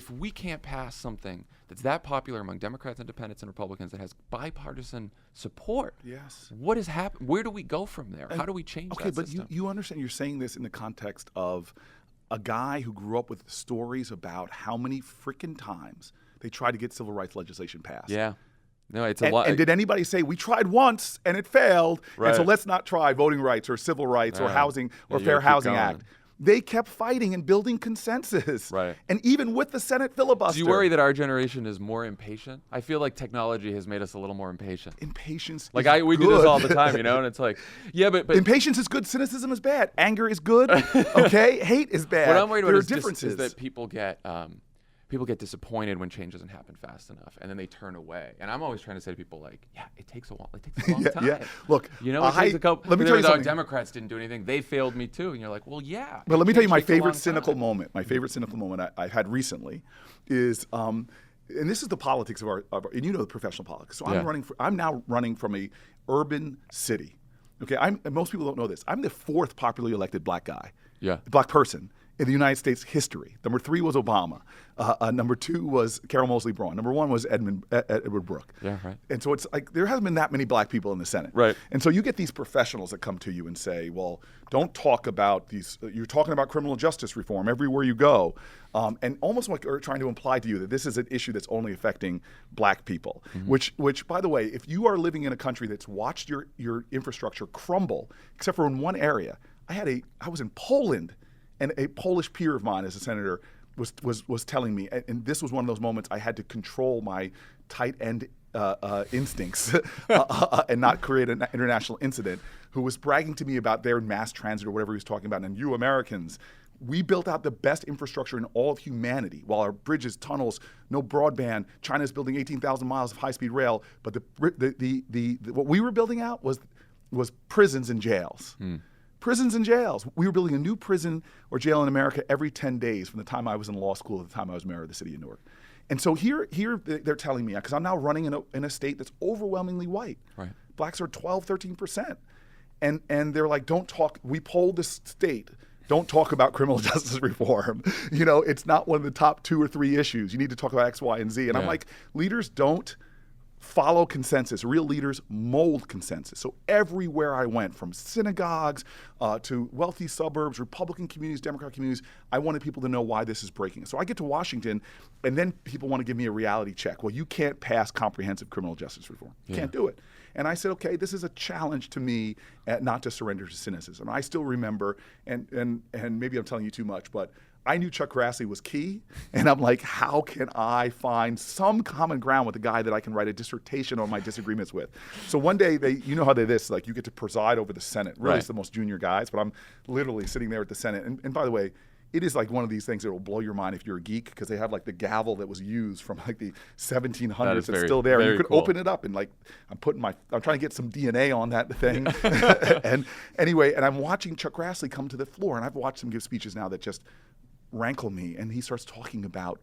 Speaker 1: we can't pass something that's that popular among Democrats, Independents, and Republicans that has bipartisan support, what has happened? Where do we go from there? How do we change that system?
Speaker 2: But you understand you're saying this in the context of a guy who grew up with stories about how many freaking times they tried to get civil rights legislation passed.
Speaker 1: Yeah. No, it's a lot.
Speaker 2: And did anybody say, we tried once and it failed, and so let's not try voting rights or civil rights or housing or Fair Housing Act? They kept fighting and building consensus.
Speaker 1: Right.
Speaker 2: And even with the Senate filibuster.
Speaker 1: Do you worry that our generation is more impatient? I feel like technology has made us a little more impatient.
Speaker 2: Impatience
Speaker 1: Like
Speaker 2: is
Speaker 1: we
Speaker 2: good.
Speaker 1: do this all the time, and it's like, yeah, but
Speaker 2: Impatience is good. Cynicism is bad. Anger is good. Okay? Hate is bad.
Speaker 1: what I'm worried
Speaker 2: there
Speaker 1: about
Speaker 2: are differences.
Speaker 1: is that people get disappointed when change doesn't happen fast enough, and then they turn away. And I'm always trying to say to people, like, yeah, it takes a while. It takes a long time.
Speaker 2: Yeah. Look,
Speaker 1: it takes a couple.
Speaker 2: let me tell you something.
Speaker 1: Democrats didn't do anything. They failed me too. And you're like, well, yeah.
Speaker 2: But let me tell you my
Speaker 1: Change takes a long
Speaker 2: favorite cynical
Speaker 1: time.
Speaker 2: moment. My favorite cynical moment I had recently is, and this is the politics of our and you know the professional politics. So
Speaker 1: Yeah.
Speaker 2: I'm now running from a urban city. Okay, and most people don't know this. I'm the 4th popularly elected black guy.
Speaker 1: Yeah.
Speaker 2: Black person in the United States history. Number 3 was Obama. Number 2 was Carol Moseley Braun. Number 1 was Edward Brooke.
Speaker 1: Yeah, right.
Speaker 2: And so it's like there hasn't been that many black people in the Senate.
Speaker 1: Right.
Speaker 2: And so you get these professionals that come to you and say, well, don't talk about these. You're talking about criminal justice reform everywhere you go. And almost like are trying to imply to you that this is an issue that's only affecting black people, which, by the way, if you are living in a country that's watched your infrastructure crumble, except for in one area, I was in Poland, and a Polish peer of mine as a senator was telling me, and this was one of those moments I had to control my tight end instincts and not create an international incident, who was bragging to me about their mass transit or whatever he was talking about. And you Americans, we built out the best infrastructure in all of humanity. While our bridges, tunnels, no broadband, China's building 18,000 miles of high-speed rail, but what we were building out was prisons and jails. Prisons and jails. We were building a new prison or jail in America every 10 days from the time I was in law school to the time I was mayor of the city of Newark. And so here they're telling me, because I'm now running in a state that's overwhelmingly white.
Speaker 1: Right.
Speaker 2: Blacks are 12, 13%. And they're like, don't talk. We polled this state. Don't talk about criminal justice reform. It's not one of the top 2 or 3 issues. You need to talk about X, Y, and Z. And I'm like, leaders don't follow consensus. Real leaders mold consensus. So everywhere I went, from synagogues to wealthy suburbs, Republican communities, Democrat communities, I wanted people to know why this is breaking. So I get to Washington, and then people want to give me a reality check. Well, you can't pass comprehensive criminal justice reform. You can't do it. And I said, okay, this is a challenge to me not to surrender to cynicism. I still remember, and maybe I'm telling you too much, but I knew Chuck Grassley was key, and I'm like, how can I find some common ground with a guy that I can write a dissertation on my disagreements with? So one day, how like you get to preside over the Senate. Really, it's the most junior guys, but I'm literally sitting there at the Senate. And by the way, it is like one of these things that will blow your mind if you're a geek, because they have like the gavel that was used from like the 1700s. It's still there. You could open it up and like I'm trying to get some DNA on that thing. And anyway, and I'm watching Chuck Grassley come to the floor, and I've watched him give speeches now that just rankle me, and he starts talking about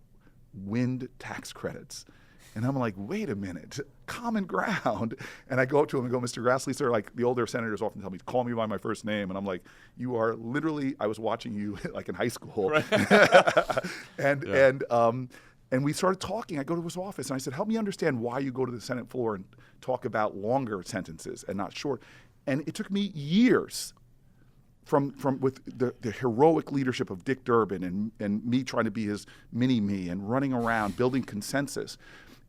Speaker 2: wind tax credits. And I'm like, wait a minute, common ground. And I go up to him and go, Mr. Grassley, sir, like the older senators often tell me, call me by my first name. And I'm like, you are literally, I was watching you like in high school. Right. And we started talking. I go to his office and I said, help me understand why you go to the Senate floor and talk about longer sentences and not short. And it took me years with the heroic leadership of Dick Durbin and me trying to be his mini-me and running around, building consensus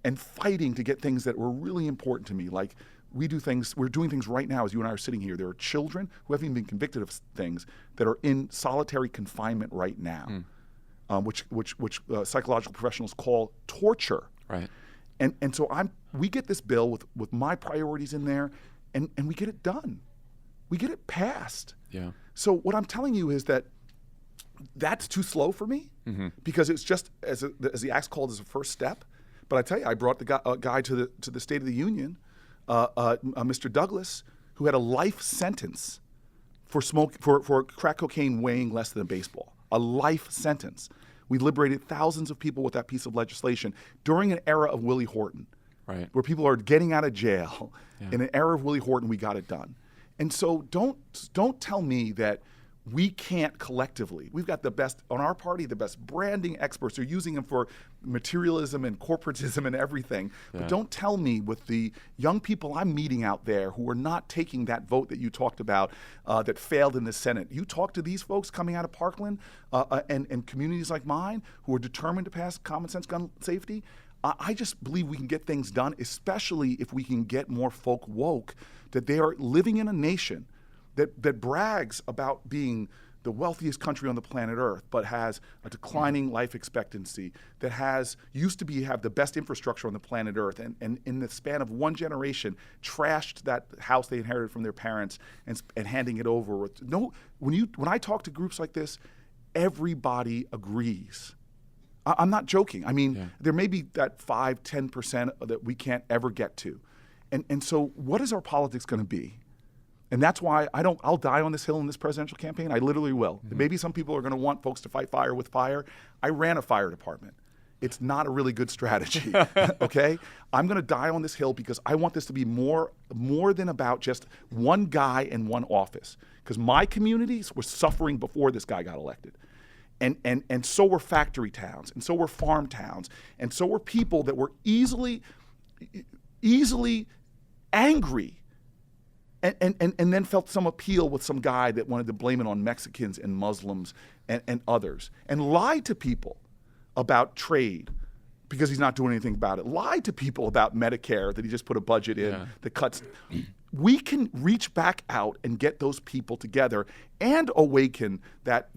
Speaker 2: and fighting to get things that were really important to me. Like we're doing things right now as you and I are sitting here. There are children who haven't even been convicted of things that are in solitary confinement right now, which psychological professionals call torture.
Speaker 1: Right.
Speaker 2: And so we get this bill with my priorities in there, and we get it done. We get it passed.
Speaker 1: Yeah.
Speaker 2: So what I'm telling you is that's too slow for me, because it's just as the act's called as a first step. But I tell you, I brought the guy to the State of the Union, Mr. Douglas, who had a life sentence for crack cocaine weighing less than a baseball. A life sentence. We liberated thousands of people with that piece of legislation during an era of Willie Horton,
Speaker 1: right,
Speaker 2: where people are getting out of jail. Yeah. In an era of Willie Horton, we got it done. And so don't tell me that we can't collectively. We've got the best on our party, the best branding experts. They're using them for materialism and corporatism and everything. Yeah. But don't tell me with the young people I'm meeting out there who are not taking that vote that you talked about that failed in the Senate. You talk to these folks coming out of Parkland and communities like mine who are determined to pass common sense gun safety. I just believe we can get things done, especially if we can get more folk woke, that they are living in a nation that brags about being the wealthiest country on the planet Earth, but has a declining life expectancy, that used to have the best infrastructure on the planet Earth, and in the span of one generation trashed that house they inherited from their parents and handing it over. When I talk to groups like this, everybody agrees. I'm not joking. I mean, there may be that 5-10% that we can't ever get to. And so what is our politics going to be? And that's why I'll die on this hill in this presidential campaign. I literally will. Mm-hmm. Maybe some people are going to want folks to fight fire with fire. I ran a fire department. It's not a really good strategy, okay? I'm going to die on this hill because I want this to be more than about just one guy in one office. Because my communities were suffering before this guy got elected. And so were factory towns, and so were farm towns, and so were people that were easily angry and then felt some appeal with some guy that wanted to blame it on Mexicans and Muslims and others, and lied to people about trade because he's not doing anything about it. Lied to people about Medicare, that he just put a budget in that cuts. We can reach back out and get those people together and awaken that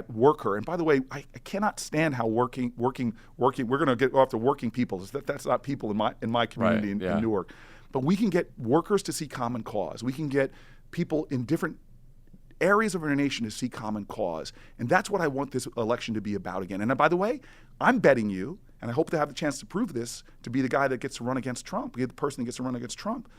Speaker 2: worker. And by the way, I cannot stand how working. We're going to get off to working people. That's not people in my community in Newark. But we can get workers to see common cause. We can get people in different areas of our nation to see common cause. And that's what I want this election to be about again. And by the way, I'm betting you, and I hope to have the chance to prove this, to be the guy that gets to run against Trump, the person that gets to run against Trump.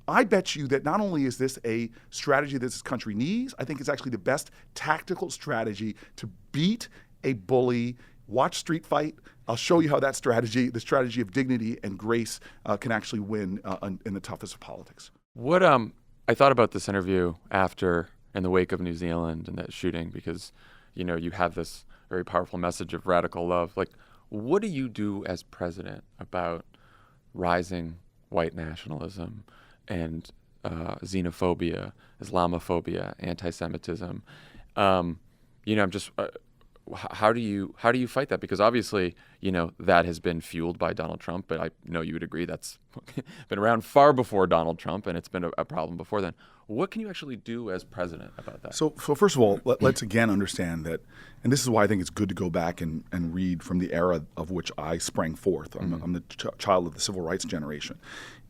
Speaker 2: I bet you that not only is this a strategy that this country needs, I think it's actually the best tactical strategy to beat a bully. Watch Street Fight. I'll show you how the strategy of dignity and grace can actually win in the toughest of politics.
Speaker 1: What I thought about this interview after, in the wake of New Zealand and that shooting, because you have this very powerful message of radical love. Like, what do you do as president about rising white nationalism and xenophobia, Islamophobia, anti-Semitism? I'm just. How do you fight that? Because obviously, that has been fueled by Donald Trump, but I know you would agree that's been around far before Donald Trump, and it's been a problem before then. What can you actually do as president about that?
Speaker 2: So first of all, let's again understand that, and this is why I think it's good to go back and read from the era of which I sprang forth. I'm the child of the civil rights generation.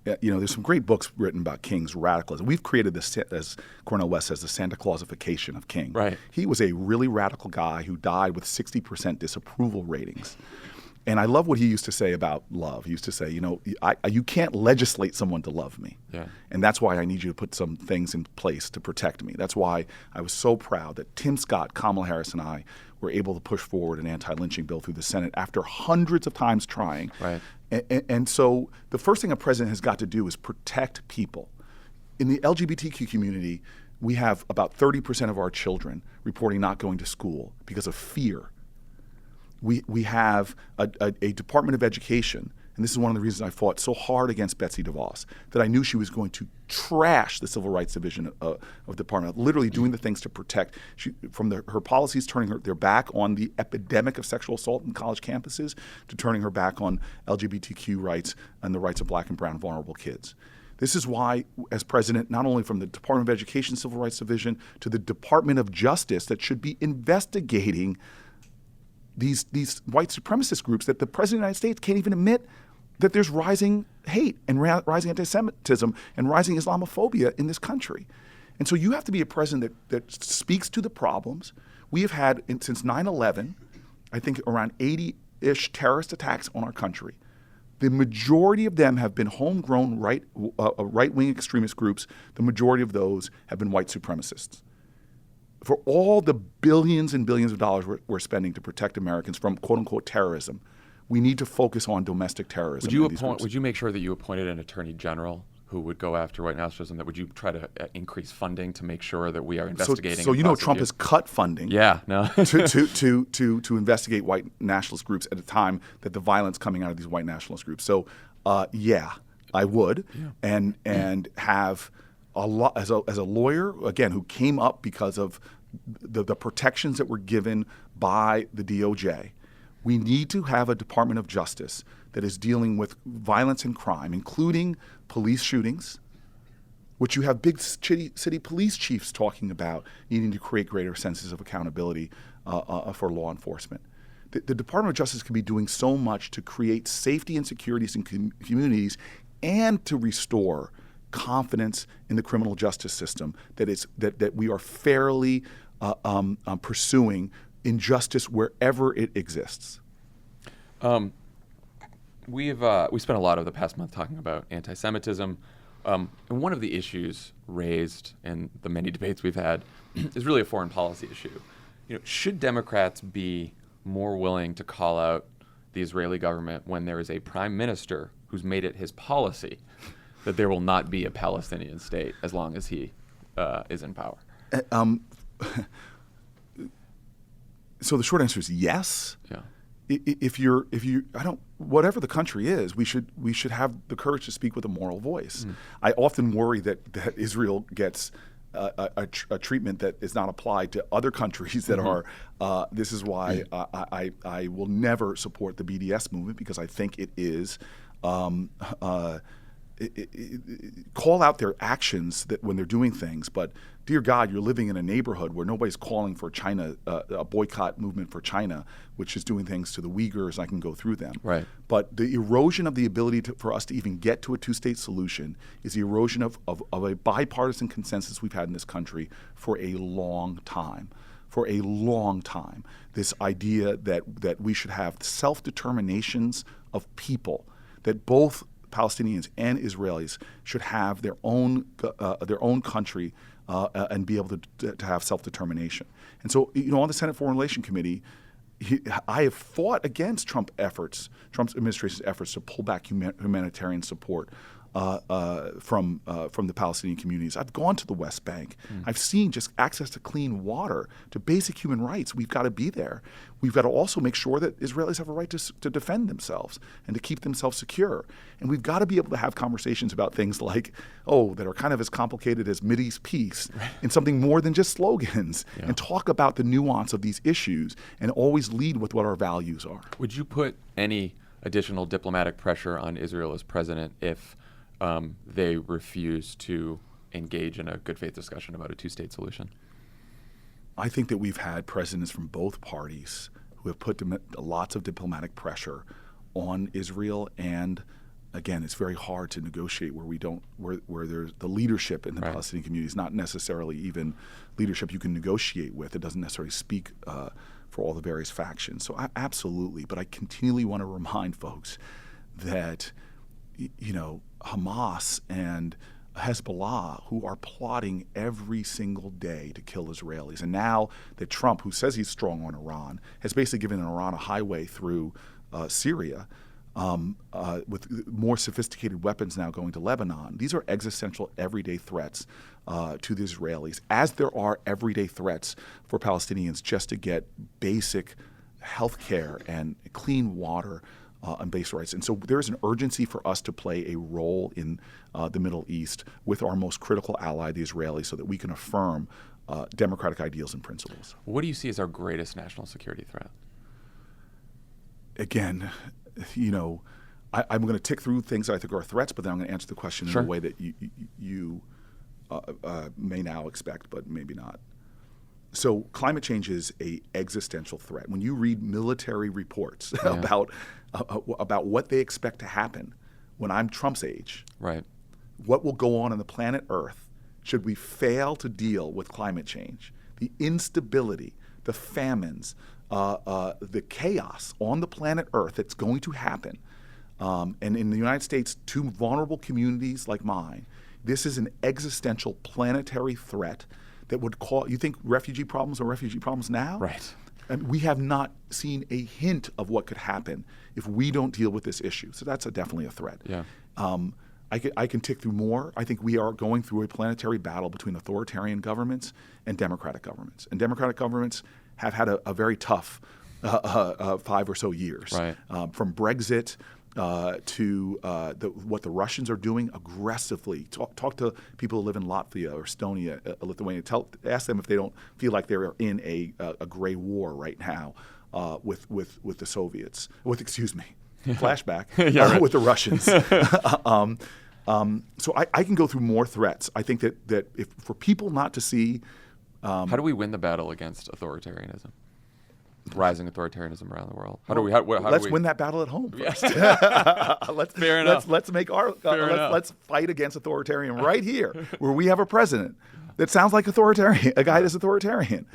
Speaker 2: There's some great books written about King's radicalism. We've created this, as Cornel West says, the Santa Clausification of King.
Speaker 1: Right. He
Speaker 2: was a really radical guy who died with 60% disapproval ratings. And I love what he used to say about love. He used to say, you can't legislate someone to love me.
Speaker 1: Yeah.
Speaker 2: And that's why I need you to put some things in place to protect me. That's why I was so proud that Tim Scott, Kamala Harris, and I were able to push forward an anti-lynching bill through the Senate after hundreds of times trying.
Speaker 1: Right.
Speaker 2: And so the first thing a president has got to do is protect people. In the LGBTQ community, we have about 30% of our children reporting not going to school because of fear. We have a Department of Education, and this is one of the reasons I fought so hard against Betsy DeVos, that I knew she was going to trash the Civil Rights Division of the Department, literally doing the things to protect. Her policies turning their back on the epidemic of sexual assault in college campuses, to turning her back on LGBTQ rights and the rights of black and brown vulnerable kids. This is why, as president, not only from the Department of Education Civil Rights Division to the Department of Justice that should be investigating these white supremacist groups, that the president of the United States can't even admit that there's rising hate and rising anti-Semitism and rising Islamophobia in this country. And so you have to be a president that speaks to the problems. We have had, since 9/11, I think around 80-ish terrorist attacks on our country. The majority of them have been homegrown right-wing extremist groups. The majority of those have been white supremacists. For all the billions and billions of dollars we're spending to protect Americans from quote-unquote terrorism, we need to focus on domestic terrorism.
Speaker 1: Would you make sure that you appointed an attorney general who would go after white nationalism? That would you try to increase funding to make sure that we are investigating?
Speaker 2: So Trump has cut funding. to investigate white nationalist groups at a time that the violence coming out of these white nationalist groups. So I would, and have a lot as a lawyer again who came up because of the protections that were given by the DOJ. We need to have a Department of Justice that is dealing with violence and crime, including police shootings, which you have big city police chiefs talking about needing to create greater senses of accountability for law enforcement. The Department of Justice can be doing so much to create safety and securities in communities and to restore confidence in the criminal justice system that we are fairly pursuing injustice wherever it exists.
Speaker 1: We spent a lot of the past month talking about anti-Semitism, and one of the issues raised in the many debates we've had is really a foreign policy issue. Should Democrats be more willing to call out the Israeli government when there is a prime minister who's made it his policy that there will not be a Palestinian state as long as he is in power?
Speaker 2: So the short answer is yes.
Speaker 1: Yeah.
Speaker 2: Whatever the country is, we should have the courage to speak with a moral voice. I often worry that Israel gets a treatment that is not applied to other countries that are. This is why I will never support the BDS movement, because I think it is. Call out their actions that when they're doing things, but dear God, you're living in a neighborhood where nobody's calling for China, a boycott movement for China, which is doing things to the Uyghurs. I can go through them.
Speaker 1: Right.
Speaker 2: But the erosion of the ability for us to even get to a two-state solution is the erosion of a bipartisan consensus we've had in this country for a long time. For a long time, this idea that we should have self-determinations of people, that both Palestinians and Israelis should have their own country and be able to have self-determination. And so, on the Senate Foreign Relations Committee, I have fought against Trump's administration's efforts to pull back humanitarian support from the Palestinian communities. I've gone to the West Bank. I've seen just access to clean water, to basic human rights. We've got to be there. We've got to also make sure that Israelis have a right to defend themselves and to keep themselves secure. And we've got to be able to have conversations about things like, that are kind of as complicated as Mideast peace and something more than just slogans, and talk about the nuance of these issues and always lead with what our values are.
Speaker 1: Would you put any additional diplomatic pressure on Israel as president if they refuse to engage in a good faith discussion about a two-state solution?
Speaker 2: I think that we've had presidents from both parties who have put lots of diplomatic pressure on Israel, and again, it's very hard to negotiate where there's the leadership in the Palestinian community is not necessarily even leadership you can negotiate with. It doesn't necessarily speak for all the various factions. So absolutely, but I continually want to remind folks that Hamas and Hezbollah, who are plotting every single day to kill Israelis. And now that Trump, who says he's strong on Iran, has basically given Iran a highway through Syria, with more sophisticated weapons now going to Lebanon. These are existential, everyday threats to the Israelis, as there are everyday threats for Palestinians just to get basic health care and clean water and basic rights. And so there is an urgency for us to play a role in the Middle East with our most critical ally, the Israelis, so that we can affirm democratic ideals and principles.
Speaker 1: What do you see as our greatest national security threat?
Speaker 2: Again, I'm going to tick through things that I think are threats, but then I'm going to answer the question in a way that you may now expect, but maybe not. So climate change is an existential threat. When you read military reports about what they expect to happen when I'm Trump's age, what will go on the planet Earth should we fail to deal with climate change, the instability, the famines, the chaos on the planet Earth that's going to happen. And in the United States, to vulnerable communities like mine, this is an existential planetary threat that would call, you think refugee problems are refugee problems now?
Speaker 1: Right.
Speaker 2: And we have not seen a hint of what could happen if we don't deal with this issue. So that's definitely a threat.
Speaker 1: Yeah.
Speaker 2: I can tick through more. I think we are going through a planetary battle between authoritarian governments and democratic governments. And democratic governments have had a very tough 5 or so years.
Speaker 1: Right.
Speaker 2: From Brexit to what the Russians are doing aggressively. Talk to people who live in Latvia or Estonia, Lithuania. Ask them if they don't feel like they're in a gray war right now with the Soviets. Flashback with the Russians. So I can go through more threats. I think that if for people not to see.
Speaker 1: How do we win the battle against authoritarianism? Rising authoritarianism around the world.
Speaker 2: Let's win that battle at home first.
Speaker 1: Fair enough.
Speaker 2: Let's make let's fight against authoritarian right here, where we have a president that sounds like authoritarian, a guy that's authoritarian,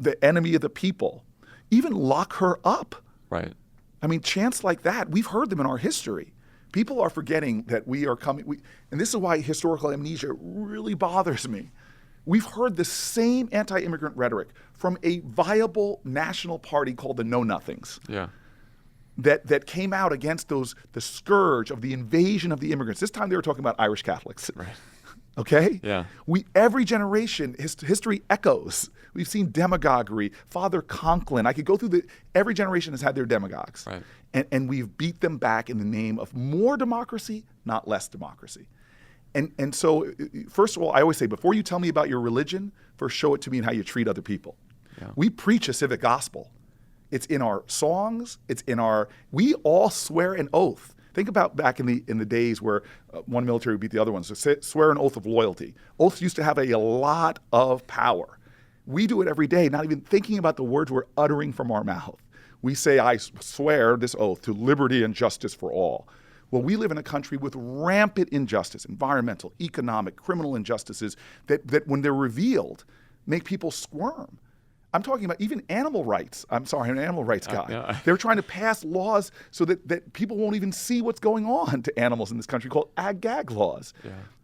Speaker 2: the enemy of the people. Even lock her up.
Speaker 1: Right.
Speaker 2: I mean, chants like that, we've heard them in our history. People are forgetting that we are coming, and this is why historical amnesia really bothers me. We've heard the same anti-immigrant rhetoric from a viable national party called the Know Nothings.
Speaker 1: Yeah.
Speaker 2: That came out against the scourge of the invasion of the immigrants. This time they were talking about Irish Catholics.
Speaker 1: Right.
Speaker 2: Okay?
Speaker 1: Yeah.
Speaker 2: Every generation, history echoes. We've seen demagoguery. Father Conklin. I could go through every generation has had their demagogues.
Speaker 1: Right.
Speaker 2: And we've beat them back in the name of more democracy, not less democracy. And so, first of all, I always say, before you tell me about your religion, first show it to me in how you treat other people.
Speaker 1: Yeah.
Speaker 2: We preach a civic gospel. It's in our songs. We all swear an oath. Think about back in the days where one military would beat the other one. So swear an oath of loyalty. Oaths used to have a lot of power. We do it every day, not even thinking about the words we're uttering from our mouth. We say, I swear this oath to liberty and justice for all. Well, we live in a country with rampant injustice, environmental, economic, criminal injustices that when they're revealed, make people squirm. I'm talking about even animal rights. I'm sorry, I'm an animal rights guy.
Speaker 1: Yeah.
Speaker 2: They're trying to pass laws so that people won't even see what's going on to animals in this country called ag-gag laws.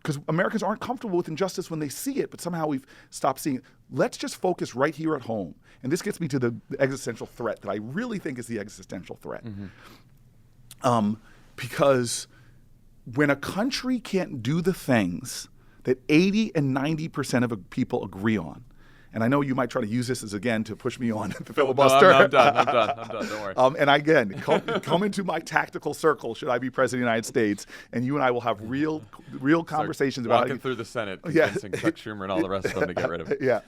Speaker 2: Because Americans aren't comfortable with injustice when they see it, but somehow we've stopped seeing it. Let's just focus right here at home. And this gets me to the existential threat that I really think is the existential threat. Mm-hmm. Because when a country can't do the things that 80 and 90% of people agree on, and I know you might try to use this as, again, to push me on the filibuster.
Speaker 1: No, I'm done. Don't worry.
Speaker 2: And again, come into my tactical circle should I be president of the United States, and you and I will have real conversations about
Speaker 1: walking through the Senate, convincing Chuck Schumer and all the rest of them to get rid of it.
Speaker 2: Yeah.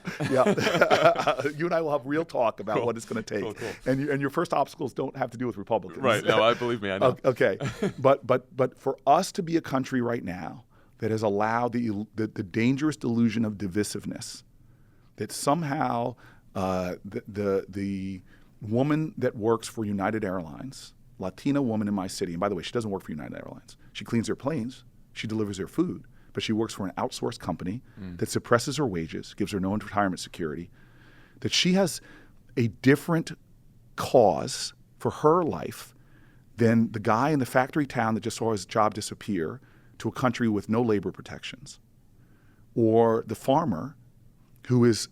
Speaker 2: You and I will have real talk about what it's going to take.
Speaker 1: Cool.
Speaker 2: And your first obstacles don't have to do with Republicans.
Speaker 1: Right. No, believe me, I know.
Speaker 2: Okay. But for us to be a country right now that has allowed the dangerous delusion of divisiveness, that somehow the woman that works for United Airlines, Latina woman in my city, and by the way, she doesn't work for United Airlines. She cleans their planes, she delivers their food, but she works for an outsourced company that suppresses her wages, gives her no retirement security, that she has a different cause for her life than the guy in the factory town that just saw his job disappear to a country with no labor protections, or the farmer who has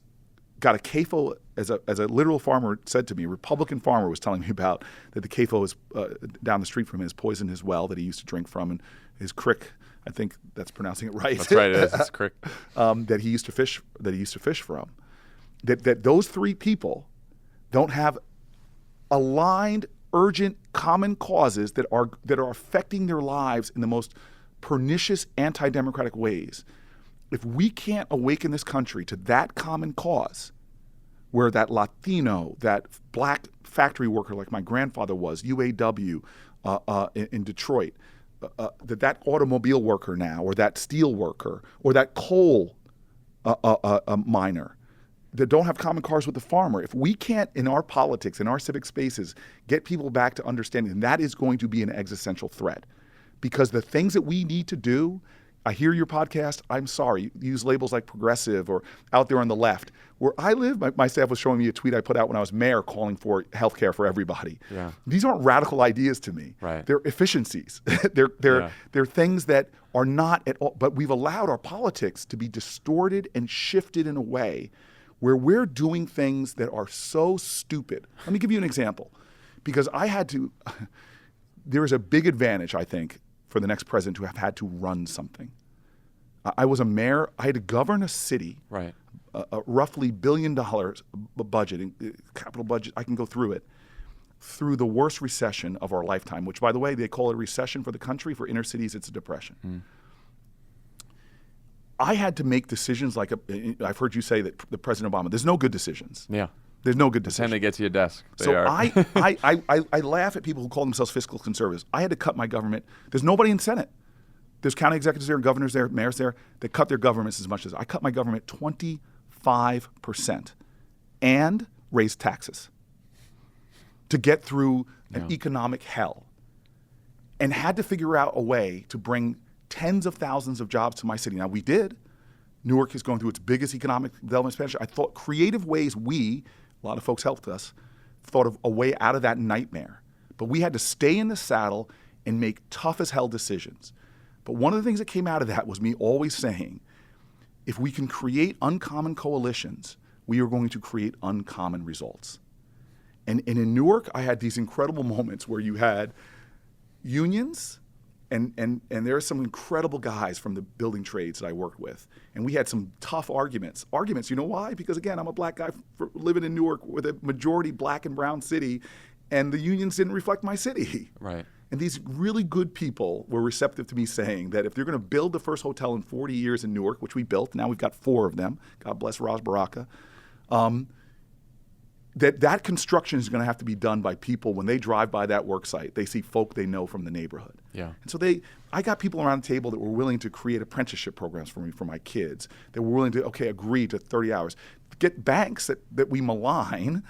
Speaker 2: got a CAFO, as a literal farmer said to me, a Republican farmer was telling me about, that the CAFO is down the street from him has poisoned his well that he used to drink from, and his crick, I think that's pronouncing it right.
Speaker 1: That's right, it is. It's crick.
Speaker 2: That he used to fish from. That those three people don't have aligned, urgent, common causes that are affecting their lives in the most pernicious, anti-democratic ways. If we can't awaken this country to that common cause, where that Latino, that black factory worker like my grandfather was, UAW in Detroit, that automobile worker now, or that steel worker, or that coal miner, that don't have common cause with the farmer, if we can't, in our politics, in our civic spaces, get people back to understanding, that is going to be an existential threat. Because the things that we need to do, I hear your podcast, I'm sorry, you use labels like progressive or out there on the left. Where I live, my staff was showing me a tweet I put out when I was mayor calling for health care for everybody.
Speaker 1: Yeah.
Speaker 2: These aren't radical ideas to me.
Speaker 1: Right.
Speaker 2: They're efficiencies. They're things that are not at all, but we've allowed our politics to be distorted and shifted in a way where we're doing things that are so stupid. Let me give you an example. Because there is a big advantage, I think, for the next president to have had to run something. I was a mayor. I had to govern a city,
Speaker 1: right,
Speaker 2: a roughly $1 billion budget, capital budget. I can go through it, through the worst recession of our lifetime, which, by the way, they call it a recession for the country. For inner cities, it's a depression. I had to make decisions like I've heard you say that the President Obama, there's no good decisions.
Speaker 1: Yeah.
Speaker 2: There's no good decisions.
Speaker 1: By the time they get to your desk,
Speaker 2: I laugh at people who call themselves fiscal conservatives. I had to cut my government. There's nobody in Senate. There's county executives there, governors there, mayors there that cut their governments as much as I cut my government 25% and raised taxes to get through an economic hell, and had to figure out a way to bring tens of thousands of jobs to my city. Now, we did. Newark is going through its biggest economic development expenditure. I thought creative ways a lot of folks helped us, thought of a way out of that nightmare. But we had to stay in the saddle and make tough as hell decisions. But one of the things that came out of that was me always saying, if we can create uncommon coalitions, we are going to create uncommon results. And in Newark, I had these incredible moments where you had unions, and there are some incredible guys from the building trades that I worked with. And we had some tough arguments. You know why? Because, again, I'm a black guy living in Newark with a majority black and brown city, and the unions didn't reflect my city.
Speaker 1: Right.
Speaker 2: And these really good people were receptive to me saying that if they're going to build the first hotel in 40 years in Newark, which we built, now we've got 4 of them, God bless Ras Baraka, that construction is going to have to be done by people when they drive by that work site. They see folk they know from the neighborhood.
Speaker 1: Yeah.
Speaker 2: And so I got people around the table that were willing to create apprenticeship programs for me, for my kids. They were willing to, agree to 30 hours. Get banks that we malign,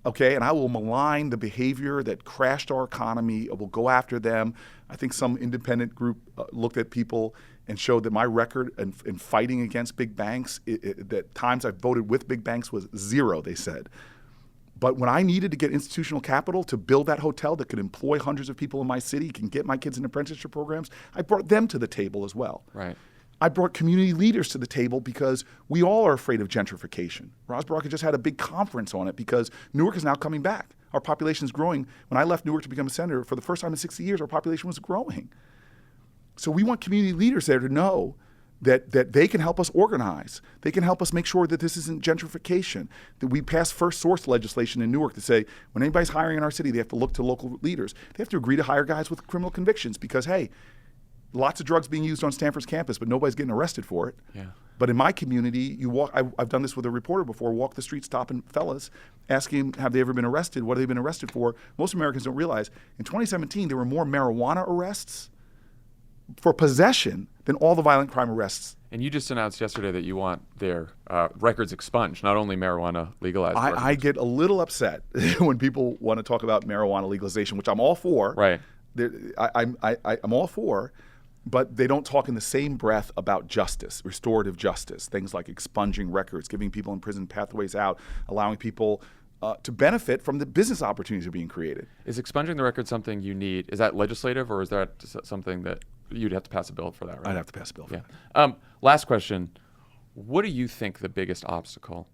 Speaker 2: and I will malign the behavior that crashed our economy. I will go after them. I think some independent group looked at people and showed that my record in fighting against big banks, that times I voted with big banks was 0, they said. But when I needed to get institutional capital to build that hotel that could employ hundreds of people in my city, can get my kids in apprenticeship programs, I brought them to the table as well.
Speaker 1: Right.
Speaker 2: I brought community leaders to the table because we all are afraid of gentrification. Ras Baraka just had a big conference on it because Newark is now coming back. Our population is growing. When I left Newark to become a senator, for the first time in 60 years, our population was growing. So we want community leaders there to know that they can help us organize. They can help us make sure that this isn't gentrification, that we pass first source legislation in Newark to say when anybody's hiring in our city, they have to look to local leaders. They have to agree to hire guys with criminal convictions because, hey, lots of drugs being used on Stanford's campus, but nobody's getting arrested for it.
Speaker 1: Yeah.
Speaker 2: But in my community, you walk. I've done this with a reporter before. Walk the street, stopping fellas, asking, "Have they ever been arrested? What have they been arrested for?" Most Americans don't realize in 2017 there were more marijuana arrests for possession than all the violent crime arrests.
Speaker 1: And you just announced yesterday that you want their records expunged, not only marijuana legalized.
Speaker 2: I get a little upset when people want to talk about marijuana legalization, which I'm all for.
Speaker 1: Right.
Speaker 2: I'm all for. But they don't talk in the same breath about justice, restorative justice, things like expunging records, giving people in prison pathways out, allowing people to benefit from the business opportunities that are being created.
Speaker 1: Is expunging the record something you need? Is that legislative, or is that something that you'd have to pass a bill for that, right?
Speaker 2: I'd have to pass a bill for that.
Speaker 1: Last question. What do you think the biggest obstacle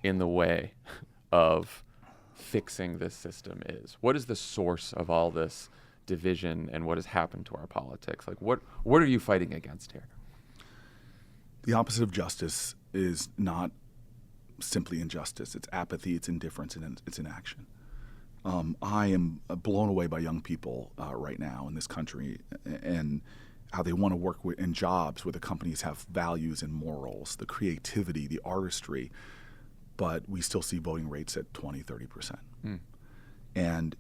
Speaker 1: in the way of fixing this system is? What is the source of all this division and what has happened to our politics? Like, what are you fighting against here?
Speaker 2: The opposite of justice is not simply injustice. It's apathy, it's indifference, and it's inaction. I am blown away by young people right now in this country and how they want to work in jobs where the companies have values and morals, the creativity, the artistry, but we still see voting rates at 20, 30%. And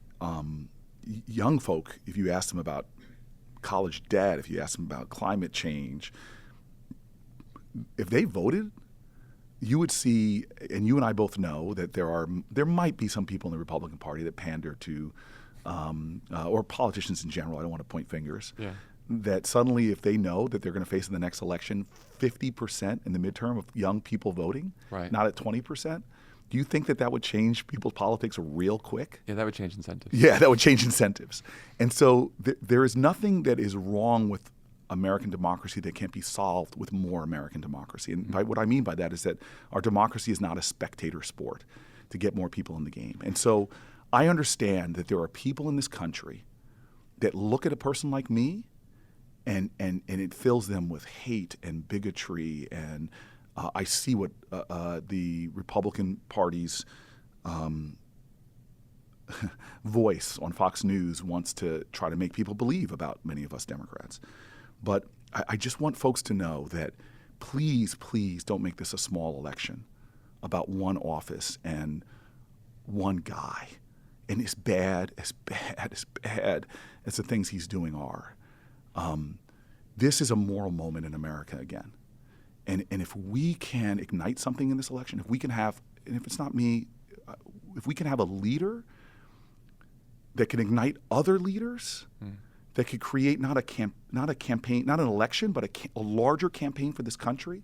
Speaker 2: young folk, if you ask them about college debt, if you ask them about climate change, if they voted, you would see, and you and I both know that there might be some people in the Republican Party that pander to, or politicians in general, I don't want to point fingers, that suddenly if they know that they're going to face in the next election 50% in the midterm of young people voting, not at 20%, do you think that would change people's politics real quick?
Speaker 1: Yeah, that would change incentives.
Speaker 2: Yeah, that would change incentives. And so there is nothing that is wrong with American democracy that can't be solved with more American democracy. And what I mean by that is that our democracy is not a spectator sport to get more people in the game. And so I understand that there are people in this country that look at a person like me and it fills them with hate and bigotry, and I see what the Republican Party's voice on Fox News wants to try to make people believe about many of us Democrats. But I just want folks to know that please, please don't make this a small election about one office and one guy. And as bad as the things he's doing are. this is a moral moment in America again. And if we can ignite something in this election, if we can have, and if it's not me, if we can have a leader that can ignite other leaders, that could create not a campaign, not an election, but a larger campaign for this country,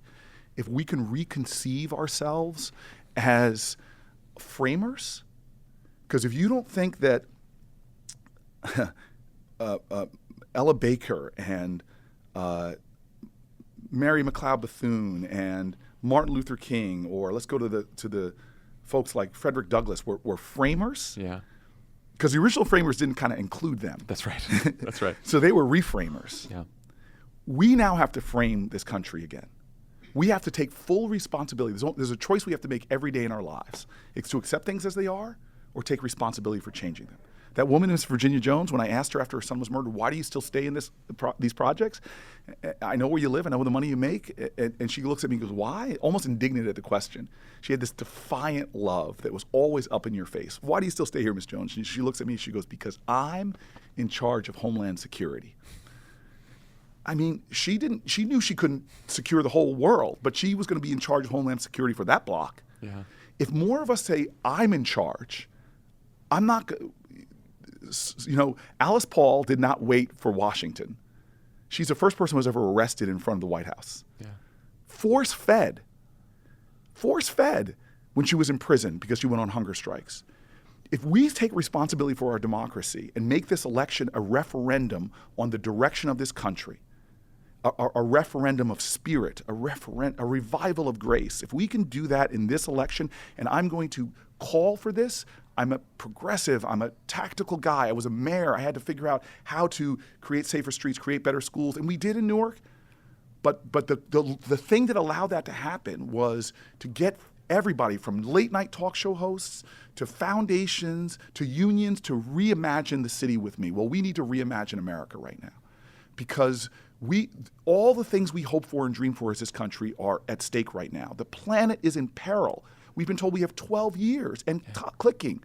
Speaker 2: if we can reconceive ourselves as framers, because if you don't think that Ella Baker and Mary McLeod Bethune and Martin Luther King, or let's go to the folks like Frederick Douglass, were framers.
Speaker 1: Yeah.
Speaker 2: Because the original framers didn't kind of include them.
Speaker 1: That's right. That's right.
Speaker 2: So they were reframers.
Speaker 1: Yeah.
Speaker 2: We now have to frame this country again. We have to take full responsibility. There's a choice we have to make every day in our lives. It's to accept things as they are or take responsibility for changing them. That woman, Miss Virginia Jones, when I asked her after her son was murdered, why do you still stay in these projects? I know where you live. I know the money you make. And she looks at me and goes, why? Almost indignant at the question. She had this defiant love that was always up in your face. Why do you still stay here, Miss Jones? She looks at me and she goes, because I'm in charge of Homeland Security. I mean, she knew she couldn't secure the whole world, but she was going to be in charge of Homeland Security for that block.
Speaker 1: Yeah.
Speaker 2: If more of us say, I'm in charge, I'm not Alice Paul did not wait for Washington. She's the first person who was ever arrested in front of the White House.
Speaker 1: Yeah.
Speaker 2: Force fed when she was in prison because she went on hunger strikes. If we take responsibility for our democracy and make this election a referendum on the direction of this country, a referendum of spirit, a revival of grace, if we can do that in this election, and I'm going to call for this. I'm a progressive. I'm a tactical guy. I was a mayor. I had to figure out how to create safer streets, create better schools, and we did in Newark. But the thing that allowed that to happen was to get everybody from late night talk show hosts to foundations to unions to reimagine the city with me. Well, we need to reimagine America right now, because all the things we hope for and dream for as this country are at stake right now. The planet is in peril. We've been told we have 12 years and clicking.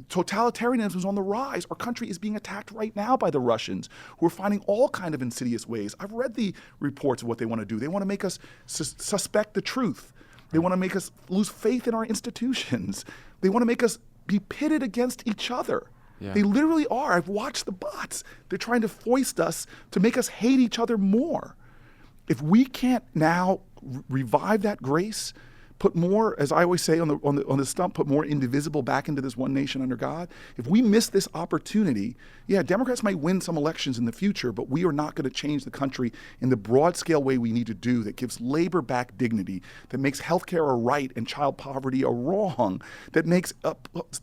Speaker 2: Totalitarianism is on the rise. Our country is being attacked right now by the Russians, who are finding all kind of insidious ways. I've read the reports of what they want to do. They want to make us suspect the truth. They want to make us lose faith in our institutions. They want to make us be pitted against each other. Yeah. They literally are. I've watched the bots. They're trying to foist us to make us hate each other more. If we can't now revive that grace, put more, as I always say on the stump, put more indivisible back into this one nation under God. If we miss this opportunity, yeah, Democrats might win some elections in the future, but we are not going to change the country in the broad scale way we need to do, that gives labor back dignity, that makes healthcare a right and child poverty a wrong, that makes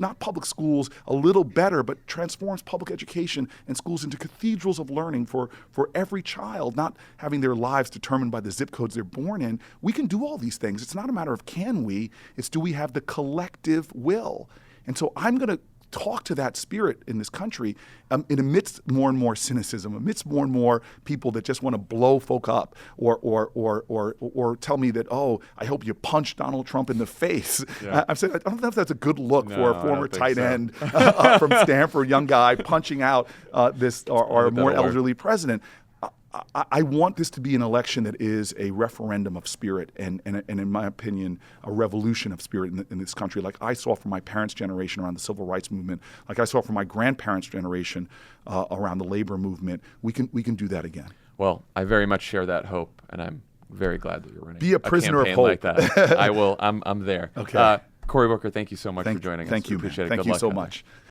Speaker 2: not public schools a little better, but transforms public education and schools into cathedrals of learning for every child, not having their lives determined by the zip codes they're born in. We can do all these things. It's not a matter of can we, it's do we have the collective will. And so I'm going to talk to that spirit in this country amidst more and more cynicism, amidst more and more people that just want to blow folk up or tell me that, oh, I hope you punch Donald Trump in the face. Yeah. I've said, I don't know if that's a good look for a former tight end from Stanford, young guy punching out our more elderly president. I want this to be an election that is a referendum of spirit and in my opinion, a revolution of spirit in this country, like I saw from my parents' generation around the civil rights movement, like I saw from my grandparents' generation around the labor movement. We can do that again.
Speaker 1: Well, I very much share that hope, and I'm very glad that you're running.
Speaker 2: Be a prisoner of hope.
Speaker 1: Like that. I will. I'm there.
Speaker 2: Okay.
Speaker 1: Cory Booker, thank you so much for joining us.
Speaker 2: Thank you.
Speaker 1: Appreciate it.
Speaker 2: Thank
Speaker 1: Good
Speaker 2: you
Speaker 1: luck
Speaker 2: so
Speaker 1: on
Speaker 2: much.
Speaker 1: that.